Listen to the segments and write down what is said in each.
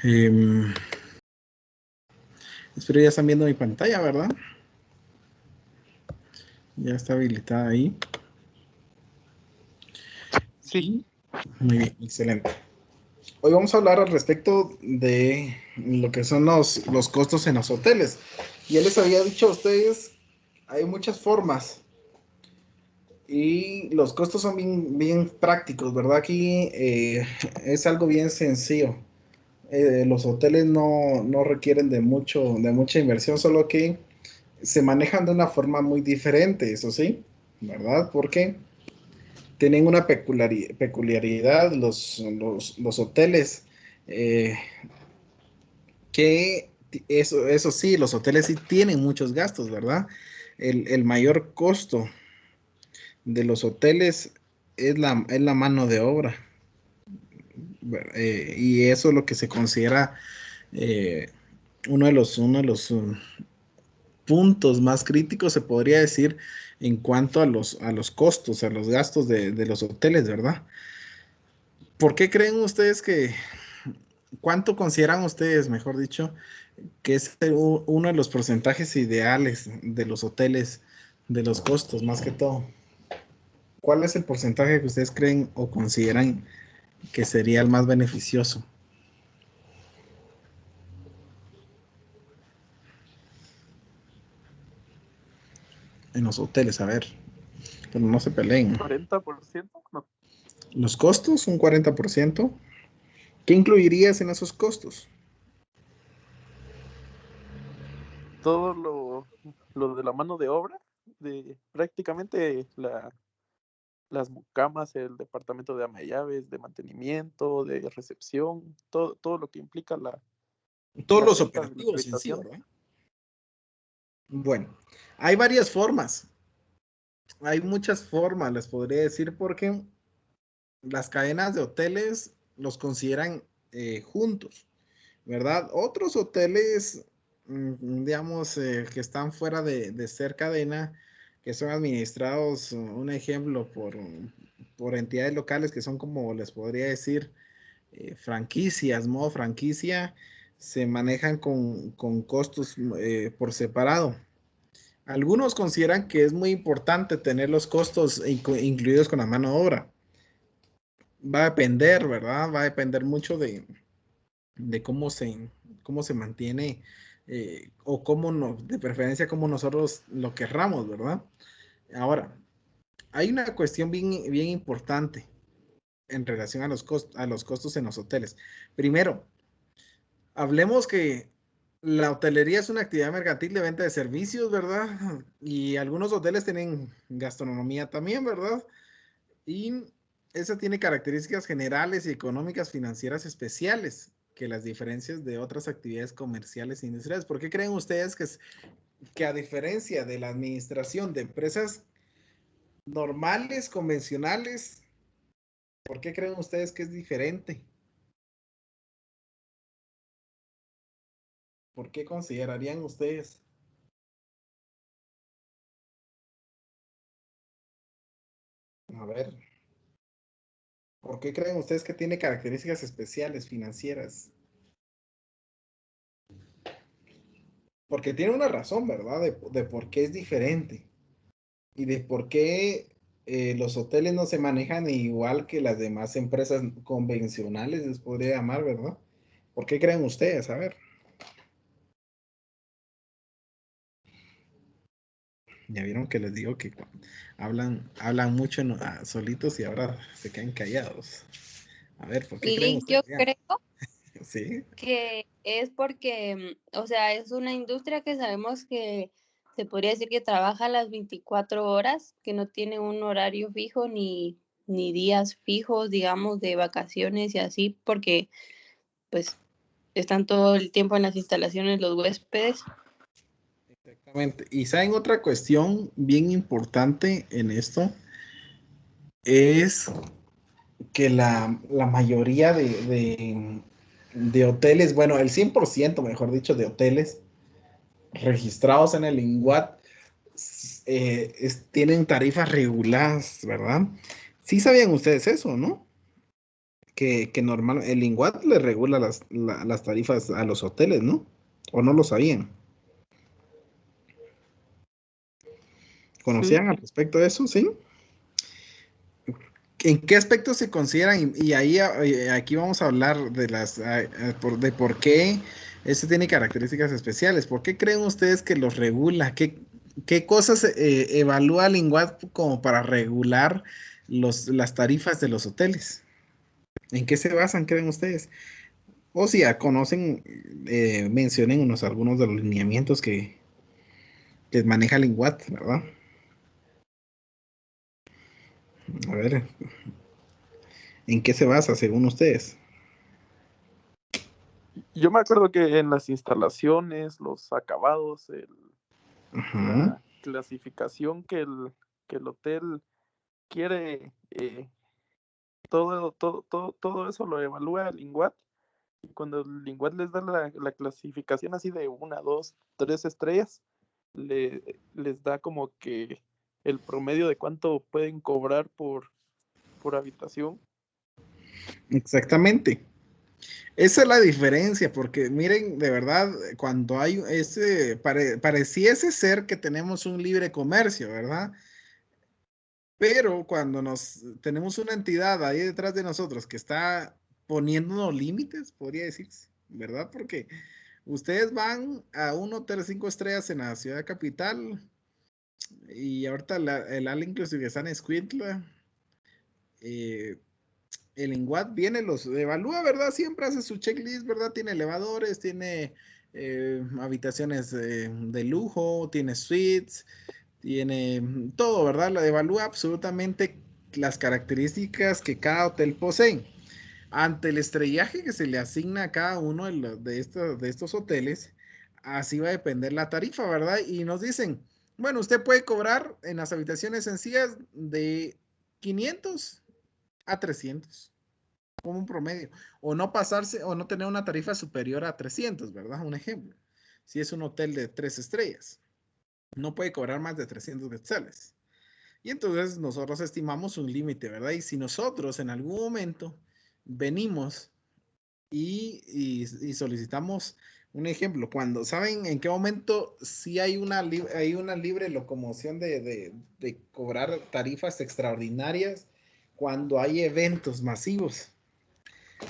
Em, Espero ya están viendo mi pantalla, ¿verdad? Ya está habilitada ahí. Sí. Muy bien, excelente. Hoy vamos a hablar al respecto de lo que son los costos en los hoteles. Ya les había dicho a ustedes, hay muchas formas y los costos son bien prácticos, ¿verdad? Aquí es algo bien sencillo. Los hoteles no requieren de mucha inversión, solo que se manejan de una forma muy diferente, eso sí, ¿verdad? Porque tienen una peculiaridad los hoteles, eh, que eso sí, los hoteles sí tienen muchos gastos, ¿verdad? El mayor costo de los hoteles es la mano de obra, y eso es lo que se considera eh, uno de los puntos más críticos, se podría decir, en cuanto a los costos, a los gastos de los hoteles, ¿verdad? ¿Por qué creen ustedes cuánto consideran ustedes, mejor dicho, que es uno de los porcentajes ideales de los hoteles, de los costos, más que todo? ¿Cuál es el porcentaje que ustedes creen o consideran que sería el más beneficioso en los hoteles? A ver, pero no se peleen. 40%, no, Los costos, un 40%. ¿Qué incluirías en esos costos? todo lo de la mano de obra, de prácticamente las mucamas, el departamento de ama de llaves, de mantenimiento, de recepción, todo lo que implica Todos la los renta de la operativos en sí, habitación. ¿verdad? Bueno, hay varias formas. Hay muchas formas, les podría decir, porque las cadenas de hoteles los consideran juntos, ¿verdad? Otros hoteles, digamos, que están fuera de ser cadena, que son administrados, un ejemplo, por entidades locales que son, como les podría decir, franquicias, modo franquicia, se manejan con costos por separado. Algunos consideran que es muy importante tener los costos incluidos con la mano de obra. Va a depender, ¿verdad? Va a depender mucho de cómo se mantiene, o cómo de preferencia, cómo nosotros lo querramos, ¿verdad? Ahora, hay una cuestión bien importante en relación a a los costos en los hoteles. Primero, hablemos que la hotelería es una actividad mercantil de venta de servicios, ¿verdad? Y algunos hoteles tienen gastronomía también, ¿verdad? Y esa tiene características generales y económicas financieras especiales que las diferencias de otras actividades comerciales e industriales. ¿Por qué creen ustedes que a diferencia de la administración de empresas normales, convencionales, por qué creen ustedes que es diferente? ¿Por qué considerarían ustedes? A ver, ¿por qué creen ustedes que tiene características especiales financieras? Porque tiene una razón, ¿verdad? De por qué es diferente y de por qué los hoteles no se manejan igual que las demás empresas convencionales, les podría llamar, ¿verdad? ¿Por qué creen ustedes? A ver, ya vieron que les digo que hablan mucho solitos y ahora se quedan callados. A ver, ¿por qué creen Link, yo ustedes? Ya. creo Sí, que es porque, o sea, es una industria que sabemos que se podría decir que trabaja las 24 horas, que no tiene un horario fijo ni días fijos, digamos, de vacaciones y así, porque pues están todo el tiempo en las instalaciones los huéspedes. exactamente. Y saben, otra cuestión bien importante en esto es que la mayoría de hoteles, bueno, el 100%, mejor dicho, de hoteles registrados en el INGUAT, tienen tarifas reguladas, ¿verdad? Sí sabían ustedes eso, ¿no? que normal, el INGUAT le regula las tarifas a los hoteles, ¿no? ¿O no lo sabían? ¿Conocían Sí, al respecto de eso? ¿Sí? ¿En qué aspectos se consideran? Y ahí aquí vamos a hablar de de por qué este tiene características especiales. ¿Por qué creen ustedes que los regula? ¿Qué cosas evalúa el INGUAT como para regular las tarifas de los hoteles? ¿En qué se basan, creen ustedes? O si ya conocen, mencionen algunos de los lineamientos que maneja el INGUAT, ¿verdad? A ver, ¿en qué se basa según ustedes? yo me acuerdo que en las instalaciones, los acabados, Ajá, la clasificación que el hotel quiere, todo eso lo evalúa el INGUAT. Y cuando el INGUAT les da la clasificación así de 1, 2, 3 estrellas, les da como que el promedio de cuánto pueden cobrar por habitación. exactamente. Esa es la diferencia, porque miren, de verdad, cuando hay pareciese ser que tenemos un libre comercio, ¿verdad? Pero cuando tenemos una entidad ahí detrás de nosotros que está poniéndonos límites, podría decirse, ¿verdad? Porque ustedes van a un hotel 5 estrellas en la ciudad capital y ahorita el All Inclusive está en Escuintla. eh, el INGUAT viene, los evalúa, ¿verdad? Siempre hace su checklist, ¿verdad? Tiene elevadores, tiene habitaciones de lujo, tiene suites, tiene todo, ¿verdad? Lo evalúa absolutamente las características que cada hotel posee. Ante el estrellaje que se le asigna a cada uno de estos hoteles, así va a depender la tarifa, ¿verdad? Y nos dicen, bueno, usted puede cobrar en las habitaciones sencillas de 500 a 300 como un promedio, o no pasarse o no tener una tarifa superior a 300, ¿verdad? Un ejemplo. Si es un hotel de 3 estrellas, no puede cobrar más de 300 quetzales. Y entonces nosotros estimamos un límite, ¿verdad? Y si nosotros en algún momento venimos y solicitamos un ejemplo, cuando saben en qué momento sí hay una libre locomoción de cobrar tarifas extraordinarias cuando hay eventos masivos.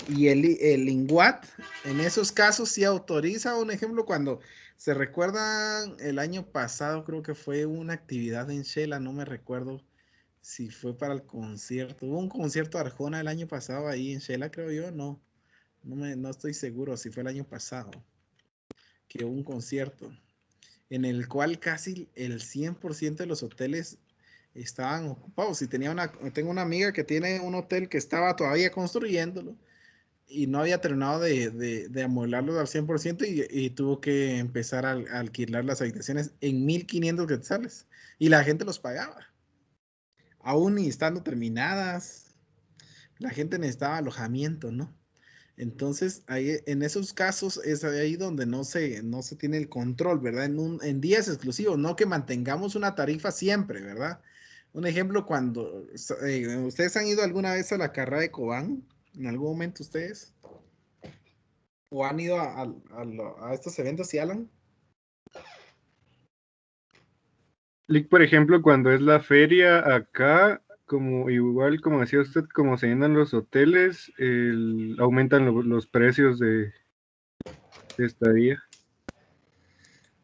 Y el INGUAT en esos casos sí autoriza, un ejemplo, cuando se recuerdan el año pasado, creo que fue una actividad en Shela, no me recuerdo si fue para el concierto. Hubo un concierto de Arjona el año pasado ahí en Shela, creo yo, no estoy seguro si fue el año pasado, que hubo un concierto en el cual casi el 100% de los hoteles estaban ocupados. Y tengo una amiga que tiene un hotel que estaba todavía construyéndolo y no había terminado de amueblarlos al 100% y tuvo que empezar a alquilar las habitaciones en 1,500 quetzales y la gente los pagaba, aún ni estando terminadas. La gente necesitaba alojamiento, ¿no? Entonces, ahí, en esos casos es ahí donde no se tiene el control, ¿verdad? En días exclusivos, no que mantengamos una tarifa siempre, ¿verdad? Un ejemplo, cuando ustedes han ido alguna vez a la carrera de Cobán, en algún momento ustedes, o han ido a estos eventos y Alan. Por ejemplo, cuando es la feria acá, como igual como decía usted, como se llenan los hoteles, aumentan los precios de estadía.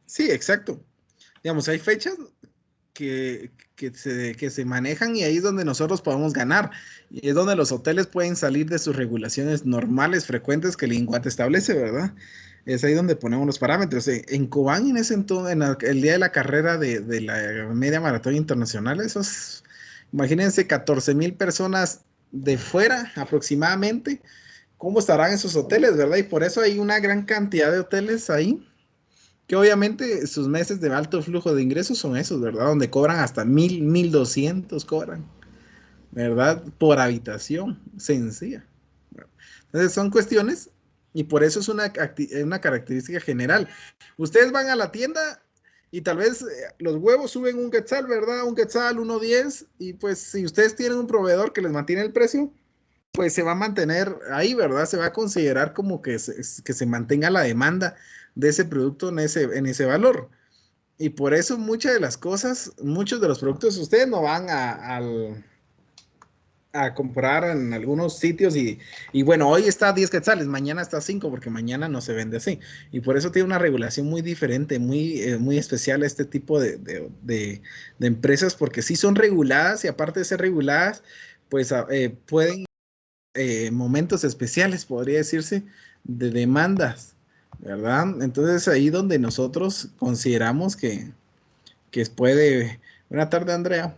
Sí, exacto. Digamos, hay fechas que se manejan y ahí es donde nosotros podemos ganar. Y es donde los hoteles pueden salir de sus regulaciones normales, frecuentes que el INGUAT establece, ¿verdad? Es ahí donde ponemos los parámetros. En Cobán, en ese entonces, el día de la carrera de la media maratón internacional, imagínense, 14,000 personas de fuera aproximadamente. ¿Cómo estarán esos hoteles, verdad? Y por eso hay una gran cantidad de hoteles ahí que obviamente sus meses de alto flujo de ingresos son esos, ¿verdad? Donde cobran hasta 1,000, 1,200 cobran, ¿verdad? Por habitación sencilla. Entonces son cuestiones y por eso es una característica general. Ustedes van a la tienda y tal vez los huevos suben un quetzal, ¿verdad? Un quetzal, 1.10 y pues si ustedes tienen un proveedor que les mantiene el precio, pues se va a mantener ahí, ¿verdad? Se va a considerar como que se mantenga la demanda de ese producto en ese valor. Y por eso muchas de las cosas, muchos de los productos, ustedes no van a comprar en algunos sitios y bueno, hoy está a 10 quetzales, mañana está a 5 porque mañana no se vende así. Y por eso tiene una regulación muy diferente, muy especial este tipo de empresas porque sí son reguladas y aparte de ser reguladas, pues pueden momentos especiales, podría decirse, de demandas, ¿verdad? Entonces ahí donde nosotros consideramos que puede, buena tarde Andrea,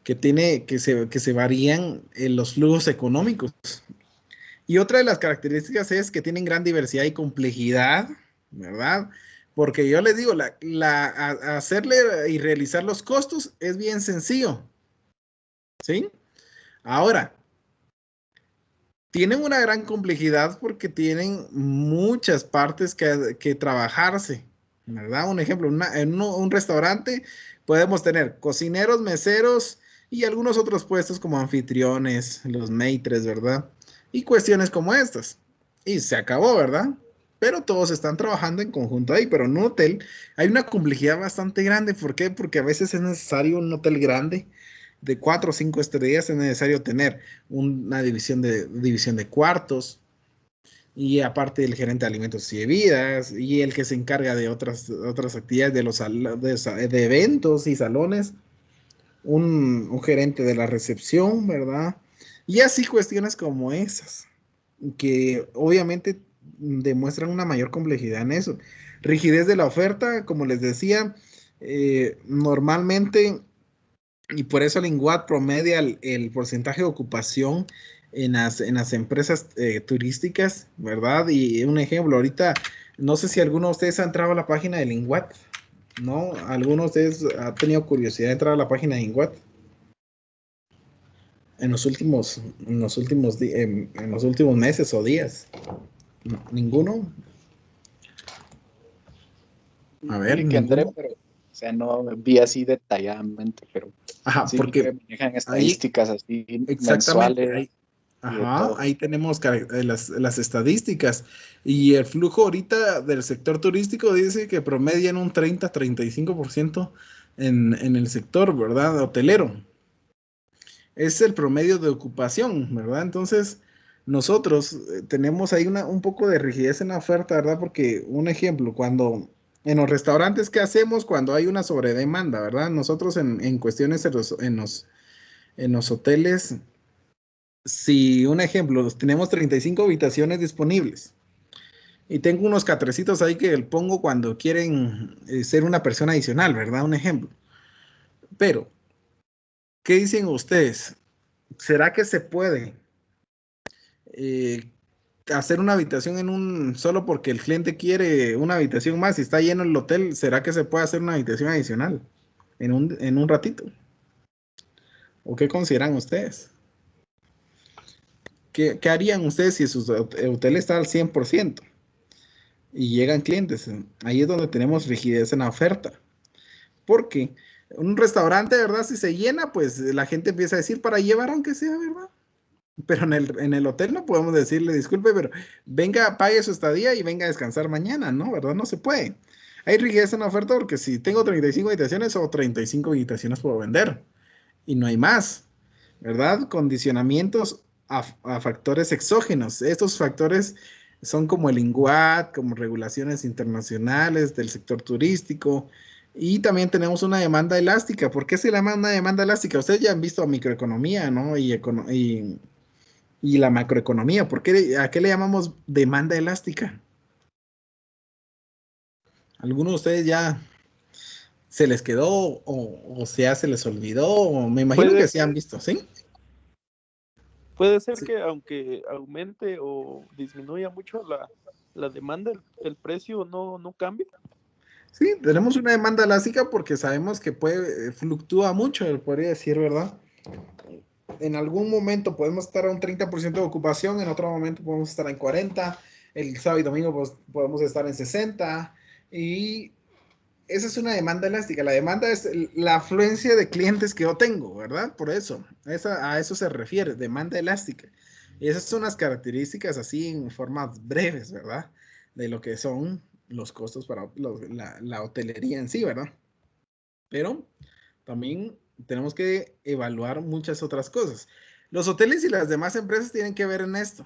que tiene, que se varían los flujos económicos. Y otra de las características es que tienen gran diversidad y complejidad, ¿verdad? Porque yo les digo, hacerle y realizar los costos es bien sencillo, ¿sí? Ahora, tienen una gran complejidad porque tienen muchas partes que trabajarse, ¿verdad? Un ejemplo, en un restaurante podemos tener cocineros, meseros y algunos otros puestos como anfitriones, los maitres, ¿verdad? Y cuestiones como estas. Y se acabó, ¿verdad? Pero todos están trabajando en conjunto ahí, pero en un hotel hay una complejidad bastante grande. ¿Por qué? Porque a veces es necesario un hotel grande de 4 o 5 estrellas, es necesario tener una división de cuartos y aparte el gerente de alimentos y bebidas y el que se encarga de otras actividades de eventos y salones, un gerente de la recepción, ¿verdad? Y así cuestiones como esas, que obviamente demuestran una mayor complejidad en eso. Rigidez de la oferta, como les decía, normalmente y por eso el INGUAT promedia el porcentaje de ocupación en las empresas turísticas, ¿verdad? Y un ejemplo, ahorita, no sé si alguno de ustedes ha entrado a la página del INGUAT, ¿no? ¿Alguno de ustedes ha tenido curiosidad de entrar a la página de INGUAT? En los últimos meses o días. ¿Ninguno? A ver, Sí, que entré, ninguno. pero, o sea, no vi así detalladamente, pero Ajá, sí vi que porque manejan ahí, estadísticas así exactamente, mensuales y de ajá, todo. ahí tenemos las estadísticas y el flujo ahorita del sector turístico dice que promedian un 30-35% en el sector, ¿verdad? Hotelero. Es el promedio de ocupación, ¿verdad? Entonces, nosotros tenemos ahí un poco de rigidez en la oferta, ¿verdad? Porque un ejemplo, cuando en los restaurantes, ¿qué hacemos cuando hay una sobredemanda, ¿verdad? Nosotros en cuestiones en los hoteles si un ejemplo, tenemos 35 habitaciones disponibles y tengo unos catrecitos ahí que pongo cuando quieren ser una persona adicional, ¿verdad? Un ejemplo. Pero, ¿qué dicen ustedes? ¿Será que se puede eh, hacer una habitación solo porque el cliente quiere una habitación más y está lleno el hotel? ¿Será que se puede hacer una habitación adicional en un ratito? ¿O qué consideran ustedes? ¿Qué harían ustedes si su hotel está al 100%? Y llegan clientes? Ahí es donde tenemos rigidez en la oferta. Porque un restaurante, ¿verdad? Si se llena, pues la gente empieza a decir para llevar aunque sea, ¿verdad? Pero en el hotel no podemos decirle, disculpe, pero venga, pague su estadía y venga a descansar mañana, ¿no? ¿Verdad? No se puede. Hay rigidez en la oferta porque si tengo 35 habitaciones o 35 habitaciones puedo vender y no hay más, ¿verdad? Condicionamientos a factores exógenos. Estos factores son como el INGUAT, como regulaciones internacionales del sector turístico. Y también tenemos una demanda elástica. ¿Por qué se llama una demanda elástica? Ustedes ya han visto microeconomía, ¿no? Y la macroeconomía. ¿A qué le llamamos demanda elástica? ¿Alguno de ustedes ya se les quedó o ya se les olvidó? Me imagino que Puede, sí han visto, ¿sí? puede ser Sí. que aunque aumente o disminuya mucho la demanda, el precio no cambie. Sí, tenemos una demanda elástica porque sabemos que fluctúa mucho, podría decir, ¿verdad? En algún momento podemos estar a un 30% de ocupación, en otro momento podemos estar en 40%, el sábado y domingo pues, podemos estar en 60%, y esa es una demanda elástica. La demanda es la afluencia de clientes que yo tengo, ¿verdad? Por eso, a eso se refiere, demanda elástica. Y esas son las características así en formas breves, ¿verdad? De lo que son los costos para la hotelería en sí, ¿verdad? Pero también tenemos que evaluar muchas otras cosas. Los hoteles y las demás empresas tienen que ver en esto.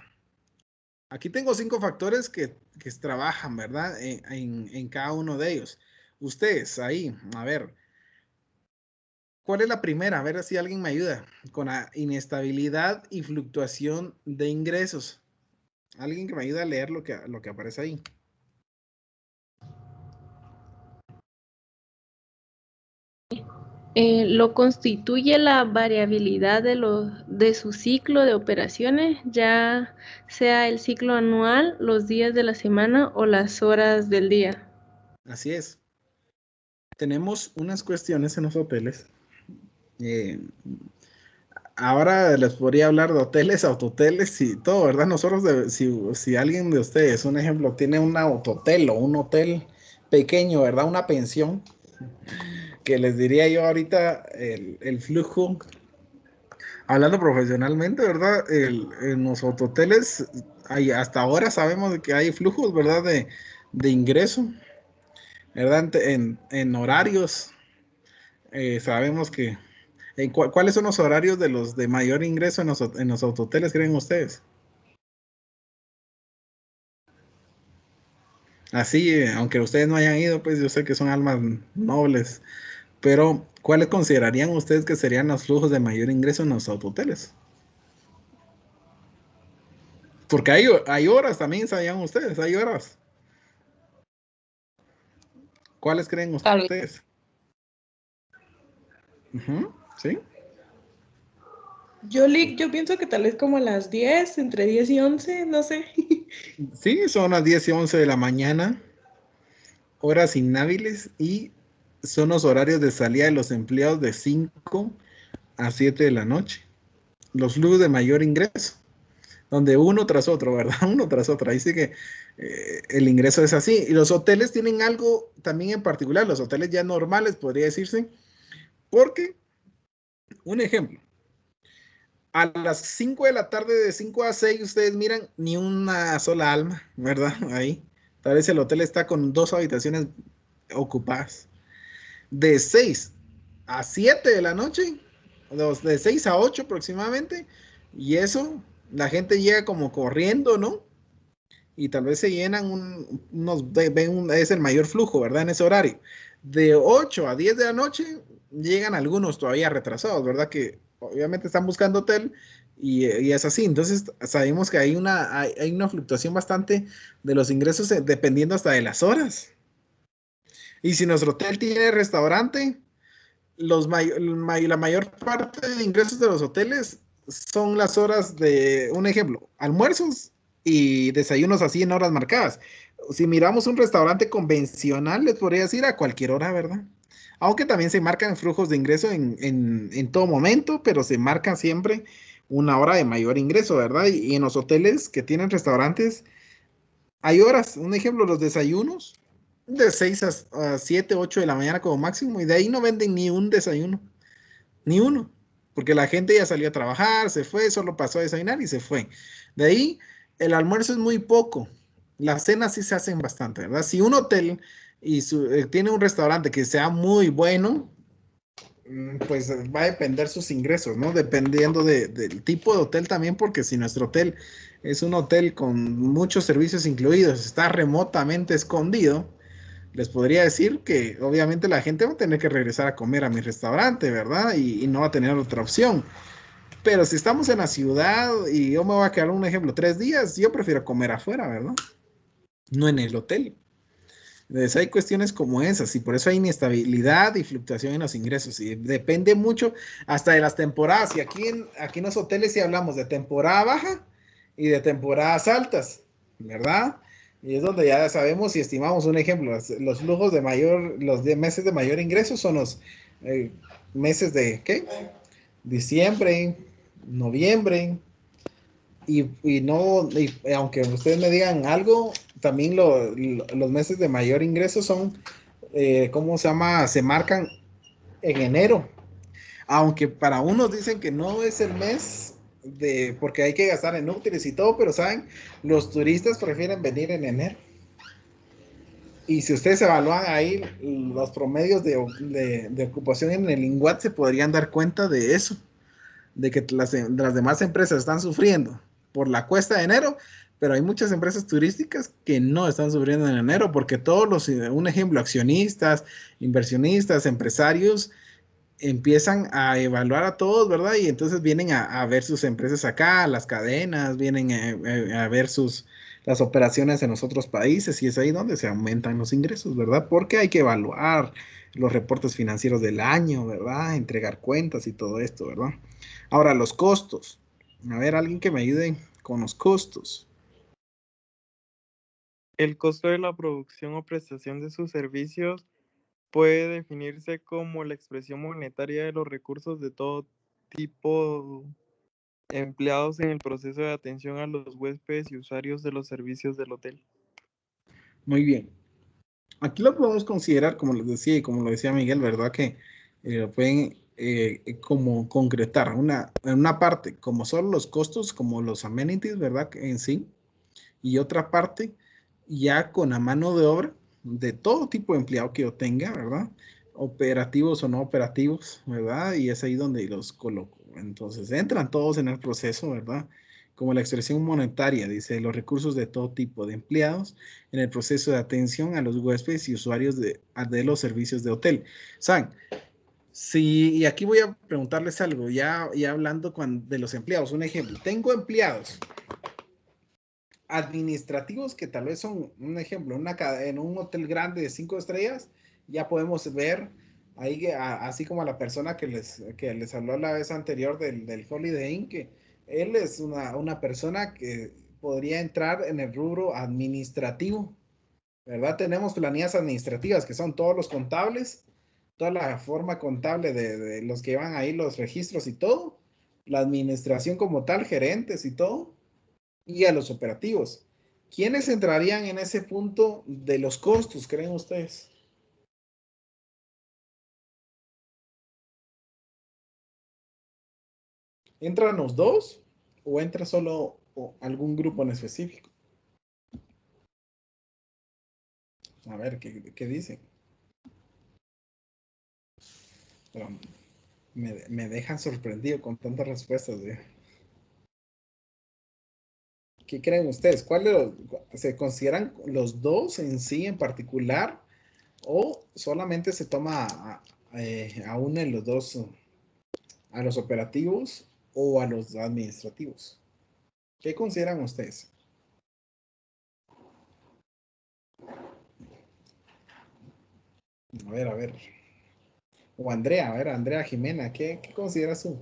Aquí tengo 5 factores que trabajan, ¿verdad? En cada uno de ellos. Ustedes, ahí, a ver, ¿cuál es la primera? A ver si alguien me ayuda. Con la inestabilidad y fluctuación de ingresos. Alguien que me ayude a leer lo que aparece ahí. Lo constituye la variabilidad de su ciclo de operaciones, ya sea el ciclo anual, los días de la semana o las horas del día. Así es. Tenemos unas cuestiones en los hoteles. Ahora les podría hablar de hoteles, autohoteles y todo, ¿verdad? Nosotros, si alguien de ustedes, un ejemplo, tiene un autohotel o un hotel pequeño, ¿verdad? Una pensión, que les diría yo ahorita el flujo, hablando profesionalmente, ¿verdad? En los autohoteles, hasta ahora sabemos de que hay flujos, ¿verdad? De ingreso, ¿verdad? En horarios, sabemos que... ¿Cuáles son los horarios de los de mayor ingreso en los autohoteles, creen ustedes? Así, aunque ustedes no hayan ido, pues yo sé que son almas nobles, pero ¿cuáles considerarían ustedes que serían los flujos de mayor ingreso en los autohoteles? Porque hay horas también, sabían ustedes, hay horas. ¿Cuáles creen ustedes? ¿Sí? Yo pienso que tal vez como a las 10, entre 10 y 11, no sé. Sí, son las 10 y 11 de la mañana, horas inhábiles, y son los horarios de salida de los empleados de 5 a 7 de la noche. Los flujos de mayor ingreso, donde uno tras otro, ¿verdad? Uno tras otro. Ahí sí que el ingreso es así. Y los hoteles tienen algo también en particular, los hoteles ya normales, podría decirse, porque, un ejemplo, a las 5 de la tarde, de 5 a 6, ustedes miran ni una sola alma, ¿verdad? Ahí. Tal vez el hotel está con 2 habitaciones ocupadas. De 6 a 7 de la noche, de 6 a 8 aproximadamente, y eso, la gente llega como corriendo, ¿no? Y tal vez se llenan es el mayor flujo, ¿verdad? En ese horario. De 8 a 10 de la noche llegan algunos todavía retrasados, ¿verdad? Que obviamente están buscando hotel y es así. Entonces sabemos que hay una fluctuación bastante de los ingresos dependiendo hasta de las horas. Y si nuestro hotel tiene restaurante, la mayor parte de ingresos de los hoteles son las horas de, un ejemplo, almuerzos y desayunos así en horas marcadas. Si miramos un restaurante convencional, les podría decir a cualquier hora, ¿verdad? Aunque también se marcan flujos de ingreso en todo momento, pero se marca siempre una hora de mayor ingreso, ¿verdad? Y en los hoteles que tienen restaurantes, hay horas. Un ejemplo, los desayunos de 6 a 7, 8 de la mañana como máximo, y de ahí no venden ni un desayuno, ni uno, porque la gente ya salió a trabajar, se fue, solo pasó a desayunar y se fue. De ahí, el almuerzo es muy poco, las cenas sí se hacen bastante, ¿verdad? Si un hotel tiene un restaurante que sea muy bueno, pues va a depender sus ingresos, ¿no? Dependiendo del tipo de hotel también, porque si nuestro hotel es un hotel con muchos servicios incluidos, está remotamente escondido, les podría decir que obviamente la gente va a tener que regresar a comer a mi restaurante, ¿verdad? Y no va a tener otra opción. Pero si estamos en la ciudad y yo me voy a quedar, un ejemplo, 3 días, yo prefiero comer afuera, ¿verdad? No en el hotel. Entonces hay cuestiones como esas y por eso hay inestabilidad y fluctuación en los ingresos y depende mucho hasta de las temporadas. Y aquí en los hoteles sí hablamos de temporada baja y de temporadas altas, ¿verdad? Y es donde ya sabemos y estimamos un ejemplo, los flujos de los meses de mayor ingreso son los meses de, ¿qué? Diciembre, noviembre, aunque ustedes me digan algo, también los meses de mayor ingreso son, ¿cómo se llama? Se marcan en enero. Aunque para unos dicen que no es el mes porque hay que gastar en útiles y todo, pero saben, los turistas prefieren venir en enero. Y si ustedes evalúan ahí los promedios de ocupación en el INGUAT, se podrían dar cuenta de eso, de que las demás empresas están sufriendo por la cuesta de enero, pero hay muchas empresas turísticas que no están sufriendo en enero, porque todos un ejemplo, accionistas, inversionistas, empresarios, empiezan a evaluar a todos, ¿verdad? Y entonces vienen a ver sus empresas acá, las cadenas, vienen a ver las operaciones en los otros países y es ahí donde se aumentan los ingresos, ¿verdad? Porque hay que evaluar los reportes financieros del año, ¿verdad? Entregar cuentas y todo esto, ¿verdad? Ahora, los costos. A ver, alguien que me ayude con los costos. El costo de la producción o prestación de sus servicios puede definirse como la expresión monetaria de los recursos de todo tipo empleados en el proceso de atención a los huéspedes y usuarios de los servicios del hotel. Muy bien. Aquí lo podemos considerar, como les decía y como lo decía Miguel, ¿verdad? Que lo pueden como concretar en una parte, como son los costos, como los amenities, ¿verdad? En sí. Y otra parte, ya con la mano de obra de todo tipo de empleado que yo tenga, ¿verdad? Operativos o no operativos, ¿verdad? Y es ahí donde los coloco. Entonces, entran todos en el proceso, ¿verdad? Como la expresión monetaria, dice, los recursos de todo tipo de empleados en el proceso de atención a los huéspedes y usuarios de los servicios de hotel. ¿Saben? Sí, y aquí voy a preguntarles algo, ya hablando de los empleados, un ejemplo. Tengo empleados administrativos que tal vez son, un ejemplo, en un hotel grande de 5 estrellas, ya podemos ver ahí, así como a la persona que les habló la vez anterior del Holiday Inn, que él es una persona que podría entrar en el rubro administrativo, ¿verdad? Tenemos planillas administrativas que son todos los contables, toda la forma contable de los que llevan ahí los registros y todo, la administración como tal, gerentes y todo, y a los operativos. ¿Quiénes entrarían en ese punto de los costos, creen ustedes? ¿Entran los dos o entra solo algún grupo en específico? A ver, ¿qué dicen? Pero me dejan sorprendido con tantas respuestas. ¿Qué creen ustedes? ¿Se consideran los dos en sí en particular o solamente se toma a uno de los dos, a los operativos o a los administrativos? ¿Qué consideran ustedes? A ver. O Andrea, a ver, Andrea Jimena, ¿qué consideras tú?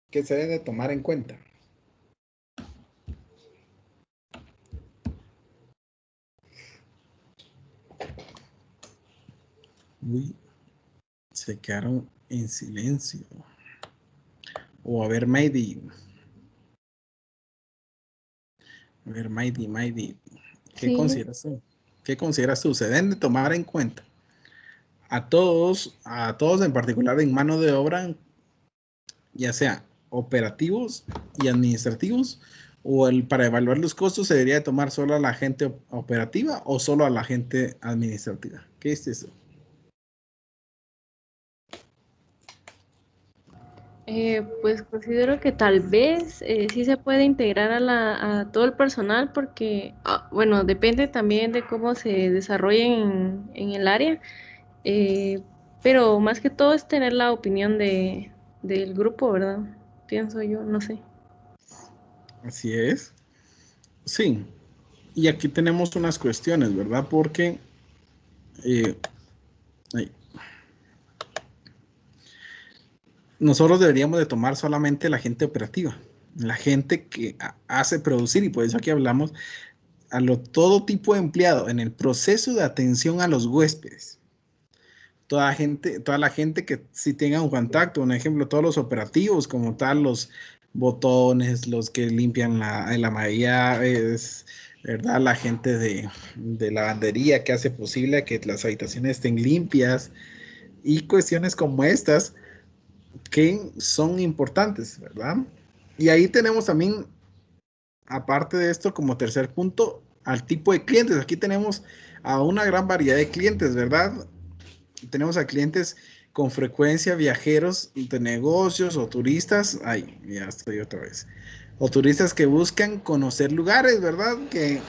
¿Qué se debe tomar en cuenta? Uy, se quedaron en silencio. O a ver, Maidi. A ver, Maidi. ¿Qué Sí. consideras tú? ¿Qué consideras tú? Se deben de tomar en cuenta a todos en particular en mano de obra, ya sea operativos y administrativos, o para evaluar los costos se debería de tomar solo a la gente operativa o solo a la gente administrativa. ¿Qué es eso? Pues considero que tal vez sí se puede integrar a todo el personal porque, bueno, depende también de cómo se desarrollen en el área, pero más que todo es tener la opinión del grupo, ¿verdad? Pienso yo, no sé. Así es. Sí. Y aquí tenemos unas cuestiones, ¿verdad? Porque nosotros deberíamos de tomar solamente la gente operativa, la gente que hace producir, y por eso aquí hablamos todo tipo de empleado en el proceso de atención a los huéspedes. Toda la gente que sí tenga un contacto, un ejemplo, todos los operativos como tal, los botones, los que limpian la mayoría, ¿verdad? La gente de lavandería que hace posible que las habitaciones estén limpias y cuestiones como estas que son importantes, ¿verdad? Y ahí tenemos también, aparte de esto, como tercer punto, al tipo de clientes. Aquí tenemos a una gran variedad de clientes, ¿verdad? Tenemos a clientes con frecuencia, viajeros de negocios o turistas. Ay, ya estoy otra vez. O turistas que buscan conocer lugares, ¿verdad? Que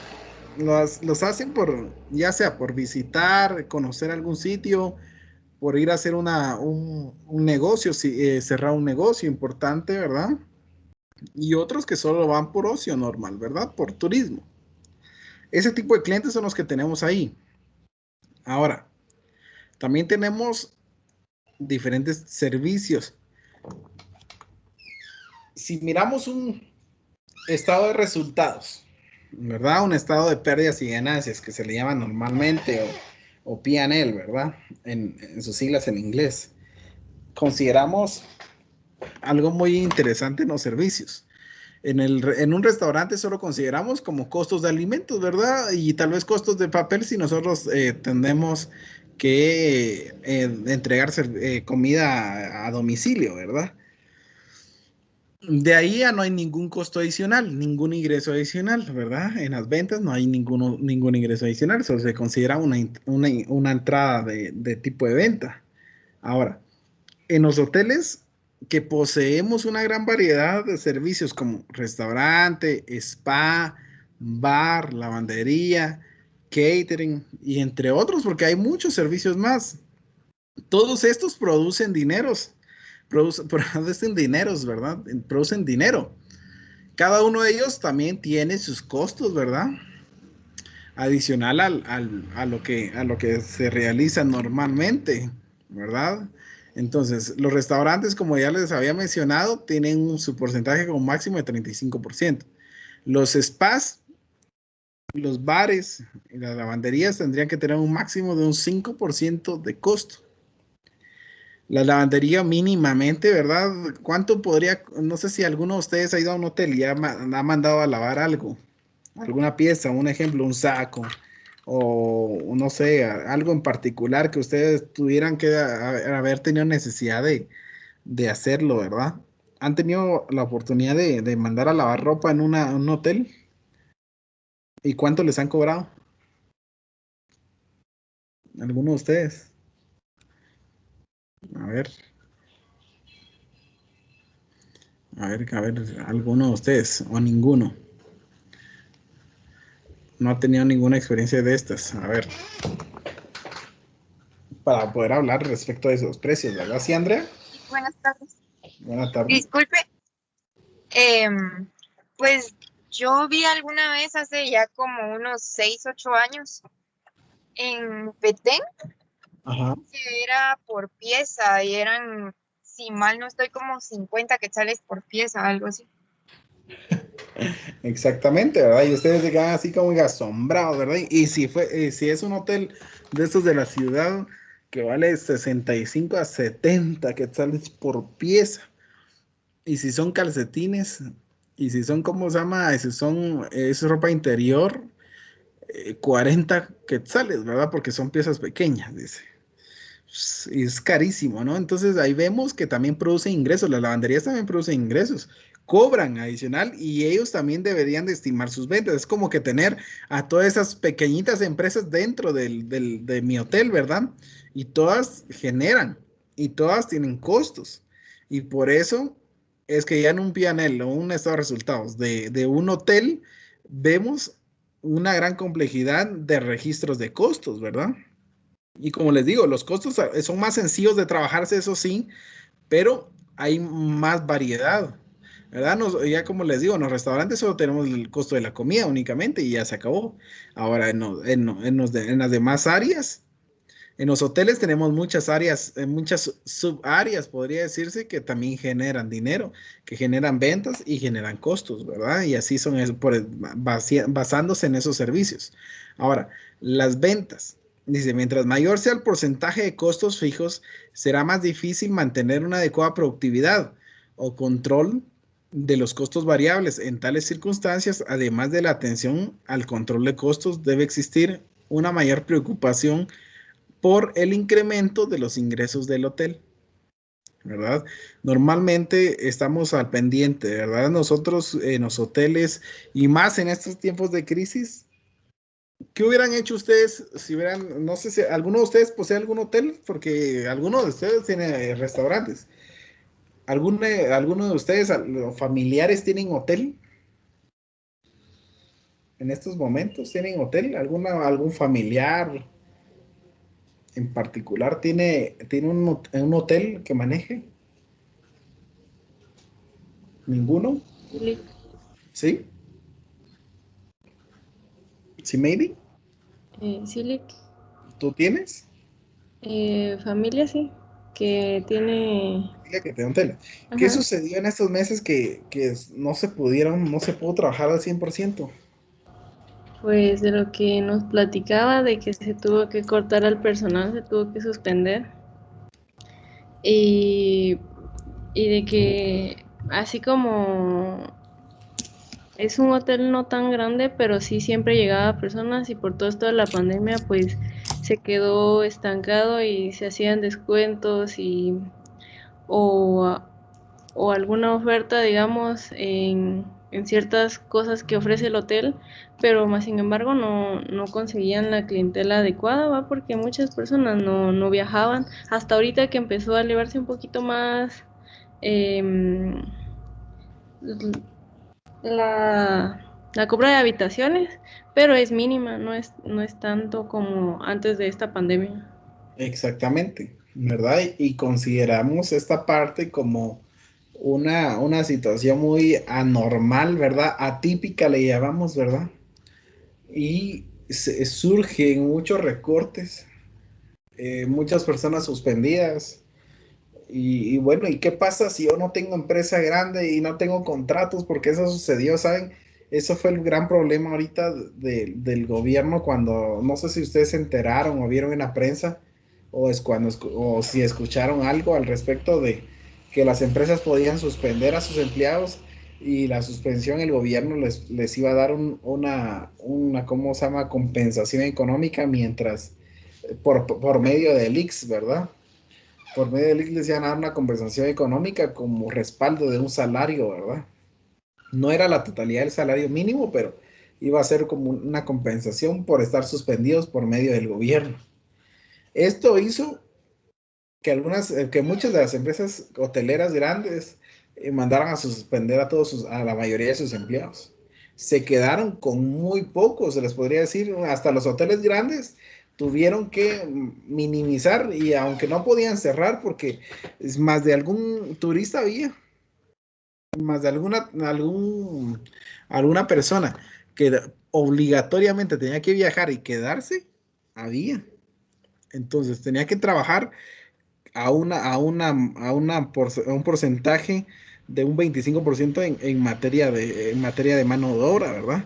los hacen por, ya sea por visitar, conocer algún sitio, por ir a hacer un negocio, cerrar un negocio importante, ¿verdad? Y otros que solo van por ocio normal, ¿verdad? Por turismo. Ese tipo de clientes son los que tenemos ahí. Ahora, también tenemos diferentes servicios. Si miramos un estado de resultados, ¿verdad? Un estado de pérdidas y ganancias que se le llama normalmente o P&L, ¿verdad? En sus siglas en inglés. Consideramos algo muy interesante en los servicios. En un restaurante solo consideramos como costos de alimentos, ¿verdad? Y tal vez costos de papel si nosotros tenemos que entregar comida a domicilio, ¿verdad? De ahí ya no hay ningún costo adicional, ningún ingreso adicional, ¿verdad? En las ventas no hay ningún ingreso adicional, solo se considera una entrada de tipo de venta. Ahora, en los hoteles que poseemos una gran variedad de servicios como restaurante, spa, bar, lavandería, catering y entre otros, porque hay muchos servicios más. Todos estos producen dineros, producen dineros, ¿verdad? Producen dinero. Cada uno de ellos también tiene sus costos, ¿verdad? Adicional a lo que se realiza normalmente, ¿verdad? Entonces, los restaurantes, como ya les había mencionado, tienen su porcentaje como máximo de 35%. Los spas, los bares y las lavanderías tendrían que tener un máximo de un 5% de costo. La lavandería mínimamente, ¿verdad? ¿Cuánto podría? No sé si alguno de ustedes ha ido a un hotel y ha mandado a lavar algo, alguna pieza, un ejemplo, un saco, o no sé, algo en particular que ustedes tuvieran que haber tenido necesidad de hacerlo, ¿verdad? ¿Han tenido la oportunidad de mandar a lavar ropa en un hotel? ¿Y cuánto les han cobrado? ¿Alguno de ustedes? A ver, alguno de ustedes o ninguno. No ha tenido ninguna experiencia de estas. A ver, para poder hablar respecto de esos precios, ¿verdad? ¿Sí, Andrea? Buenas tardes. Buenas tardes. Disculpe, pues yo vi alguna vez hace ya como unos 6, 8 años en Petén, Ajá. que era por pieza y eran, si mal no estoy, como 50 quetzales por pieza, algo así. Exactamente, ¿verdad? Y ustedes se quedan así como asombrados, ¿verdad? Y si es un hotel de estos de la ciudad que vale 65 a 70 quetzales por pieza. Y si son calcetines, y si son, ¿cómo se llama? Si son, es ropa interior, 40 quetzales, ¿verdad? Porque son piezas pequeñas, dice. Y es carísimo, ¿no? Entonces ahí vemos que también producen ingresos, las lavanderías también producen ingresos, cobran adicional y ellos también deberían de estimar sus ventas. Es como que tener a todas esas pequeñitas empresas dentro de mi hotel, ¿verdad? Y todas generan y todas tienen costos. Y por eso es que ya en un P&L o un estado de resultados de un hotel vemos una gran complejidad de registros de costos, ¿verdad? Y como les digo, los costos son más sencillos de trabajarse, eso sí, pero hay más variedad, ¿verdad? Ya como les digo, en los restaurantes solo tenemos el costo de la comida únicamente y ya se acabó. Ahora, en las demás áreas, en los hoteles tenemos muchas áreas, muchas subáreas, podría decirse, que también generan dinero, que generan ventas y generan costos, ¿verdad? Y así son basándose en esos servicios. Ahora, las ventas. Dice, mientras mayor sea el porcentaje de costos fijos, será más difícil mantener una adecuada productividad o control de los costos variables. En tales circunstancias, además de la atención al control de costos, debe existir una mayor preocupación por el incremento de los ingresos del hotel. ¿verdad? Normalmente estamos al pendiente, ¿verdad? Nosotros en los hoteles y más en estos tiempos de crisis, ¿qué hubieran hecho ustedes si hubieran, no sé si alguno de ustedes posee algún hotel? Porque alguno de ustedes tiene restaurantes. ¿Alguno de ustedes, los familiares, tienen hotel? En estos momentos tienen hotel. ¿Algún familiar en particular tiene un hotel que maneje? ¿Ninguno? Lic. ¿Sí? ¿Sí, maybe? Sí, Lic. ¿Tú tienes? Familia, sí, que tiene... Dile que te hotel. ¿Qué Ajá. sucedió en estos meses que no se pudo trabajar al 100%? Pues de lo que nos platicaba, de que se tuvo que cortar al personal, se tuvo que suspender. Y, y de que así como es un hotel no tan grande, pero sí siempre llegaba personas y por todo esto de la pandemia, pues se quedó estancado y se hacían descuentos o, o alguna oferta, digamos, en ciertas cosas que ofrece el hotel, pero más sin embargo no conseguían la clientela adecuada, ¿va? Porque muchas personas no viajaban. Hasta ahorita que empezó a elevarse un poquito más em, la compra de habitaciones, pero es mínima, no es tanto como antes de esta pandemia. Exactamente, ¿verdad? Y consideramos esta parte como una situación muy anormal, ¿verdad? Atípica le llamamos, ¿verdad? Y surgen muchos recortes, muchas personas suspendidas. Y bueno, ¿y qué pasa si yo no tengo empresa grande y no tengo contratos? Porque eso sucedió, ¿saben? Eso fue el gran problema ahorita del gobierno cuando, no sé si ustedes se enteraron o vieron en la prensa o si escucharon algo al respecto de que las empresas podían suspender a sus empleados y la suspensión el gobierno les iba a dar ¿cómo se llama? Compensación económica mientras, por medio del IX, ¿verdad? Por medio del IX les iban a dar una compensación económica como respaldo de un salario, ¿verdad? No era la totalidad del salario mínimo, pero iba a ser como una compensación por estar suspendidos por medio del gobierno. Esto hizo que muchas de las empresas hoteleras grandes mandaran a suspender a la mayoría de sus empleados. Se quedaron con muy pocos, se les podría decir, hasta los hoteles grandes tuvieron que minimizar y aunque no podían cerrar porque es más de algún turista había, más de alguna persona que obligatoriamente tenía que viajar y quedarse, había. Entonces tenía que trabajar a un porcentaje de un 25% en materia de mano de obra, ¿verdad?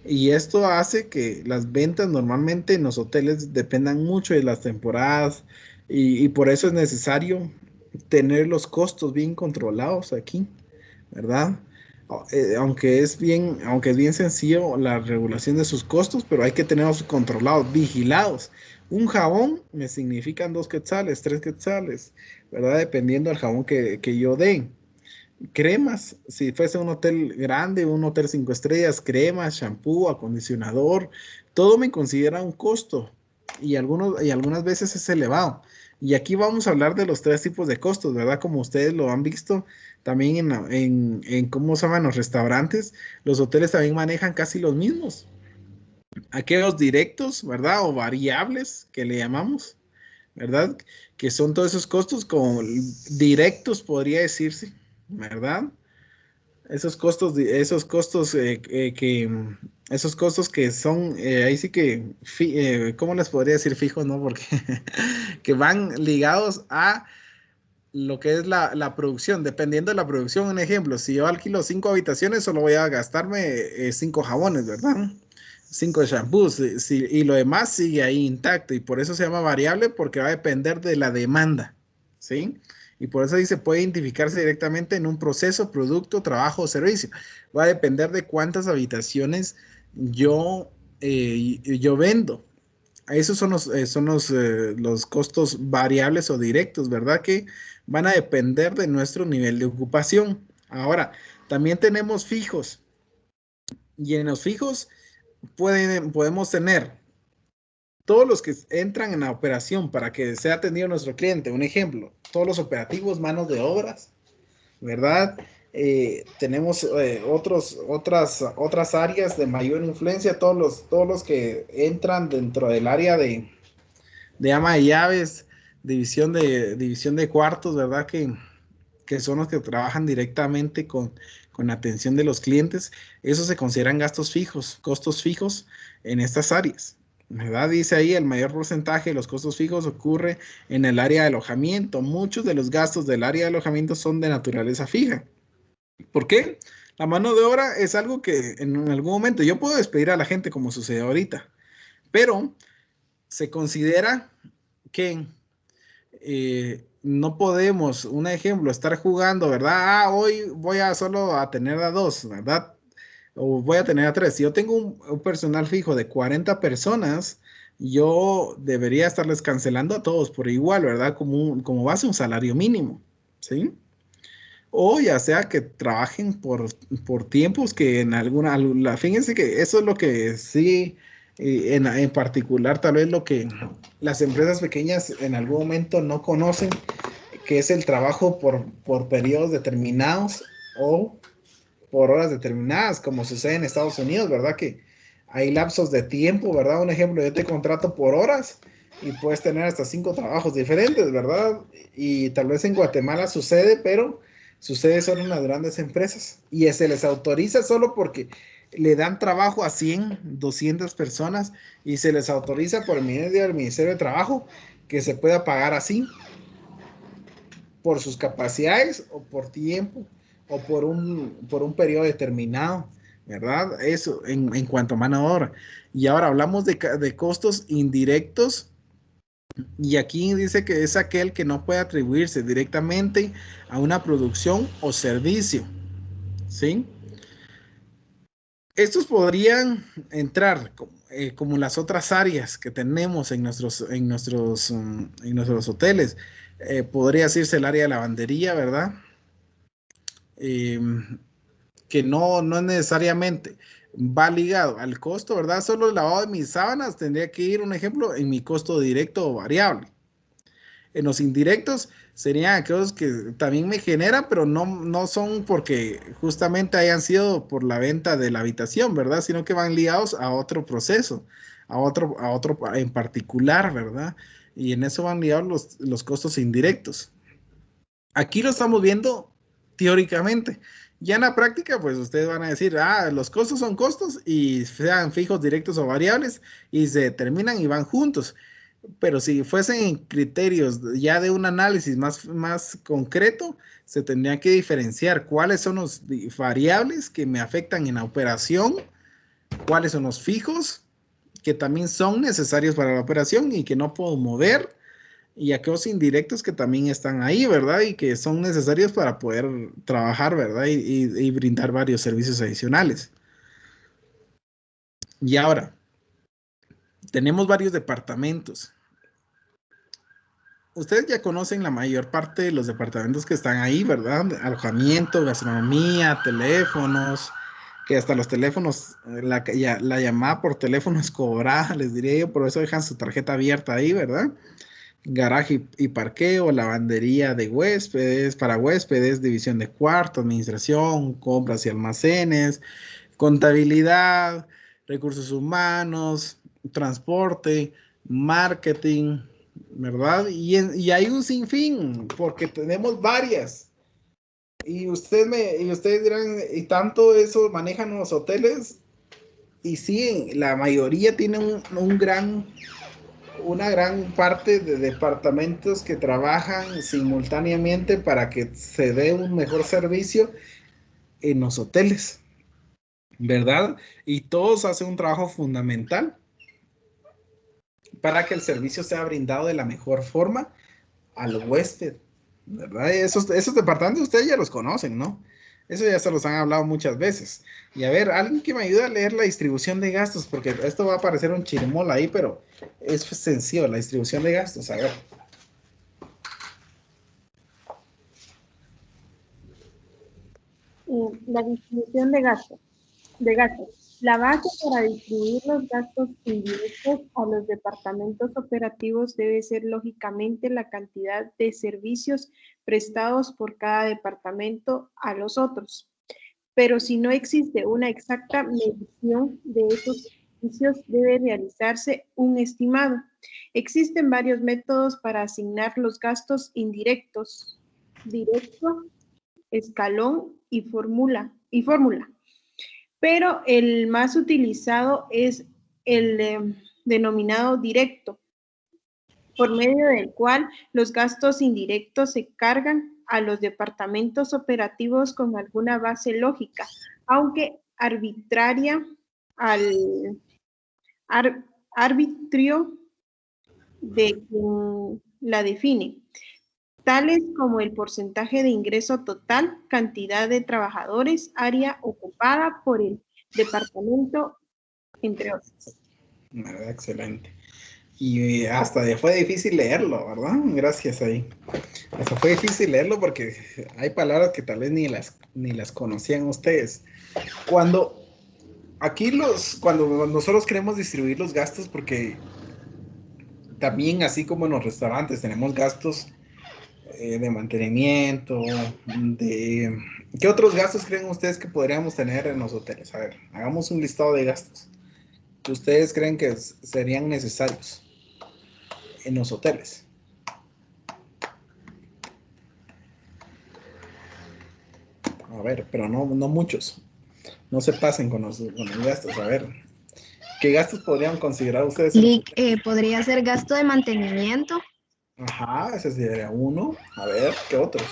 Y esto hace que las ventas normalmente en los hoteles dependan mucho de las temporadas y por eso es necesario tener los costos bien controlados aquí, ¿verdad? Aunque es bien sencillo la regulación de sus costos, pero hay que tenerlos controlados, vigilados. Un jabón me significan 2 quetzales, 3 quetzales, ¿verdad? Dependiendo del jabón que yo dé. Cremas, si fuese un hotel grande, un hotel 5 estrellas, cremas, shampoo, acondicionador, todo me considera un costo y algunas veces es elevado. Y aquí vamos a hablar de los 3 tipos de costos, ¿verdad? Como ustedes lo han visto también en cómo se llaman los restaurantes, los hoteles también manejan casi los mismos. Aquellos directos, ¿verdad? O variables que le llamamos, ¿verdad? Que son todos esos costos como directos, podría decirse, ¿verdad? Esos costos que son, ahí sí que, ¿cómo les podría decir fijos, no? Porque que van ligados a lo que es la producción, dependiendo de la producción. Un ejemplo, si yo alquilo 5 habitaciones, solo voy a gastarme 5 jabones, ¿verdad? 5 shampoos, y lo demás sigue ahí intacto, y por eso se llama variable, porque va a depender de la demanda, ¿sí? Y por eso ahí se puede identificarse directamente en un proceso, producto, trabajo o servicio. Va a depender de cuántas habitaciones yo vendo. Esos son los costos variables o directos, ¿verdad? Que van a depender de nuestro nivel de ocupación. Ahora, también tenemos fijos. Y en los fijos podemos tener todos los que entran en la operación para que sea atendido nuestro cliente. Un ejemplo, todos los operativos, manos de obras, ¿verdad? Tenemos otras áreas de mayor influencia, todos los que entran dentro del área de ama de llaves, división de cuartos, ¿verdad? Que son los que trabajan directamente con atención de los clientes. Eso se consideran gastos fijos, costos fijos en estas áreas, ¿verdad? Dice ahí, el mayor porcentaje de los costos fijos ocurre en el área de alojamiento. Muchos de los gastos del área de alojamiento son de naturaleza fija. ¿Por qué? La mano de obra es algo que en algún momento yo puedo despedir a la gente como sucede ahorita, pero se considera que no podemos, un ejemplo, estar jugando, ¿verdad? Hoy voy a solo a tener a 2, ¿verdad? O voy a tener a 3. Si yo tengo un personal fijo de 40 personas, yo debería estarles cancelando a todos por igual, ¿verdad? Como base un salario mínimo, ¿sí? O ya sea que trabajen por tiempos que en fíjense que eso es lo que sí, en particular tal vez lo que las empresas pequeñas en algún momento no conocen, que es el trabajo por periodos determinados o por horas determinadas, como sucede en Estados Unidos, ¿verdad? Que hay lapsos de tiempo, ¿verdad? Un ejemplo, yo te contrato por horas y puedes tener hasta 5 trabajos diferentes, ¿verdad? Y tal vez en Guatemala sucede, pero sucede solo en las grandes empresas y se les autoriza solo porque le dan trabajo a 100, 200 personas y se les autoriza por medio del Ministerio de Trabajo que se pueda pagar así por sus capacidades o por tiempo o por un periodo determinado, ¿verdad? Eso en cuanto a mano de obra. Y ahora hablamos de costos indirectos. Y aquí dice que es aquel que no puede atribuirse directamente a una producción o servicio, ¿sí? Estos podrían entrar como las otras áreas que tenemos en nuestros hoteles. Podría decirse el área de lavandería, ¿verdad? Que no necesariamente va ligado al costo, ¿verdad? Solo el lavado de mis sábanas tendría que ir, un ejemplo, en mi costo directo o variable. En los indirectos serían aquellos que también me generan, pero no son porque justamente hayan sido por la venta de la habitación, ¿verdad? Sino que van ligados a otro proceso, a otro en particular, ¿verdad? Y en eso van ligados los costos indirectos. Aquí lo estamos viendo teóricamente. Ya en la práctica, pues ustedes van a decir, los costos son costos y sean fijos, directos o variables y se determinan y van juntos. Pero si fuesen criterios ya de un análisis más concreto, se tendría que diferenciar cuáles son los variables que me afectan en la operación, cuáles son los fijos que también son necesarios para la operación y que no puedo mover, y aquellos indirectos que también están ahí, ¿verdad? Y que son necesarios para poder trabajar, ¿verdad? Y brindar varios servicios adicionales. Y ahora, tenemos varios departamentos. Ustedes ya conocen la mayor parte de los departamentos que están ahí, ¿verdad? Alojamiento, gastronomía, teléfonos, que hasta los teléfonos, la llamada por teléfono es cobrada, les diría yo, por eso dejan su tarjeta abierta ahí, ¿verdad? Garaje y parqueo, lavandería de huéspedes, para huéspedes, división de cuarto, administración, compras y almacenes, contabilidad, recursos humanos, transporte, marketing, ¿verdad? Y hay un sinfín, porque tenemos varias. Y ustedes dirán, ¿y tanto eso manejan los hoteles? Y sí, la mayoría tiene una gran parte de departamentos que trabajan simultáneamente para que se dé un mejor servicio en los hoteles, ¿verdad? Y todos hacen un trabajo fundamental para que el servicio sea brindado de la mejor forma al huésped, ¿verdad? Esos departamentos ustedes ya los conocen, ¿no? Eso ya se los han hablado muchas veces. Y a ver, alguien que me ayude a leer la distribución de gastos, porque esto va a parecer un chirmol ahí, pero es sencillo, la distribución de gastos. A ver. La distribución de gastos. La base para distribuir los gastos indirectos a los departamentos operativos debe ser lógicamente la cantidad de servicios prestados por cada departamento a los otros. Pero si no existe una exacta medición de esos servicios, debe realizarse un estimado. Existen varios métodos para asignar los gastos indirectos: directo, escalón y fórmula. Pero el más utilizado es el denominado directo, por medio del cual los gastos indirectos se cargan a los departamentos operativos con alguna base lógica, aunque arbitraria al arbitrio de quien la define, tales como el porcentaje de ingreso total, cantidad de trabajadores, área ocupada por el departamento, entre otros. Excelente. Y hasta fue difícil leerlo, ¿verdad? Gracias ahí. Hasta fue difícil leerlo porque hay palabras que tal vez ni las conocían ustedes. Cuando nosotros queremos distribuir los gastos, porque también así como en los restaurantes tenemos gastos de mantenimiento, ¿qué otros gastos creen ustedes que podríamos tener en los hoteles? A ver, hagamos un listado de gastos que ustedes creen que serían necesarios en los hoteles. A ver, pero no muchos. No se pasen con los gastos. A ver, ¿qué gastos podrían considerar ustedes? Podría ser gasto de mantenimiento. Ajá, ese sería uno. A ver, ¿qué otros?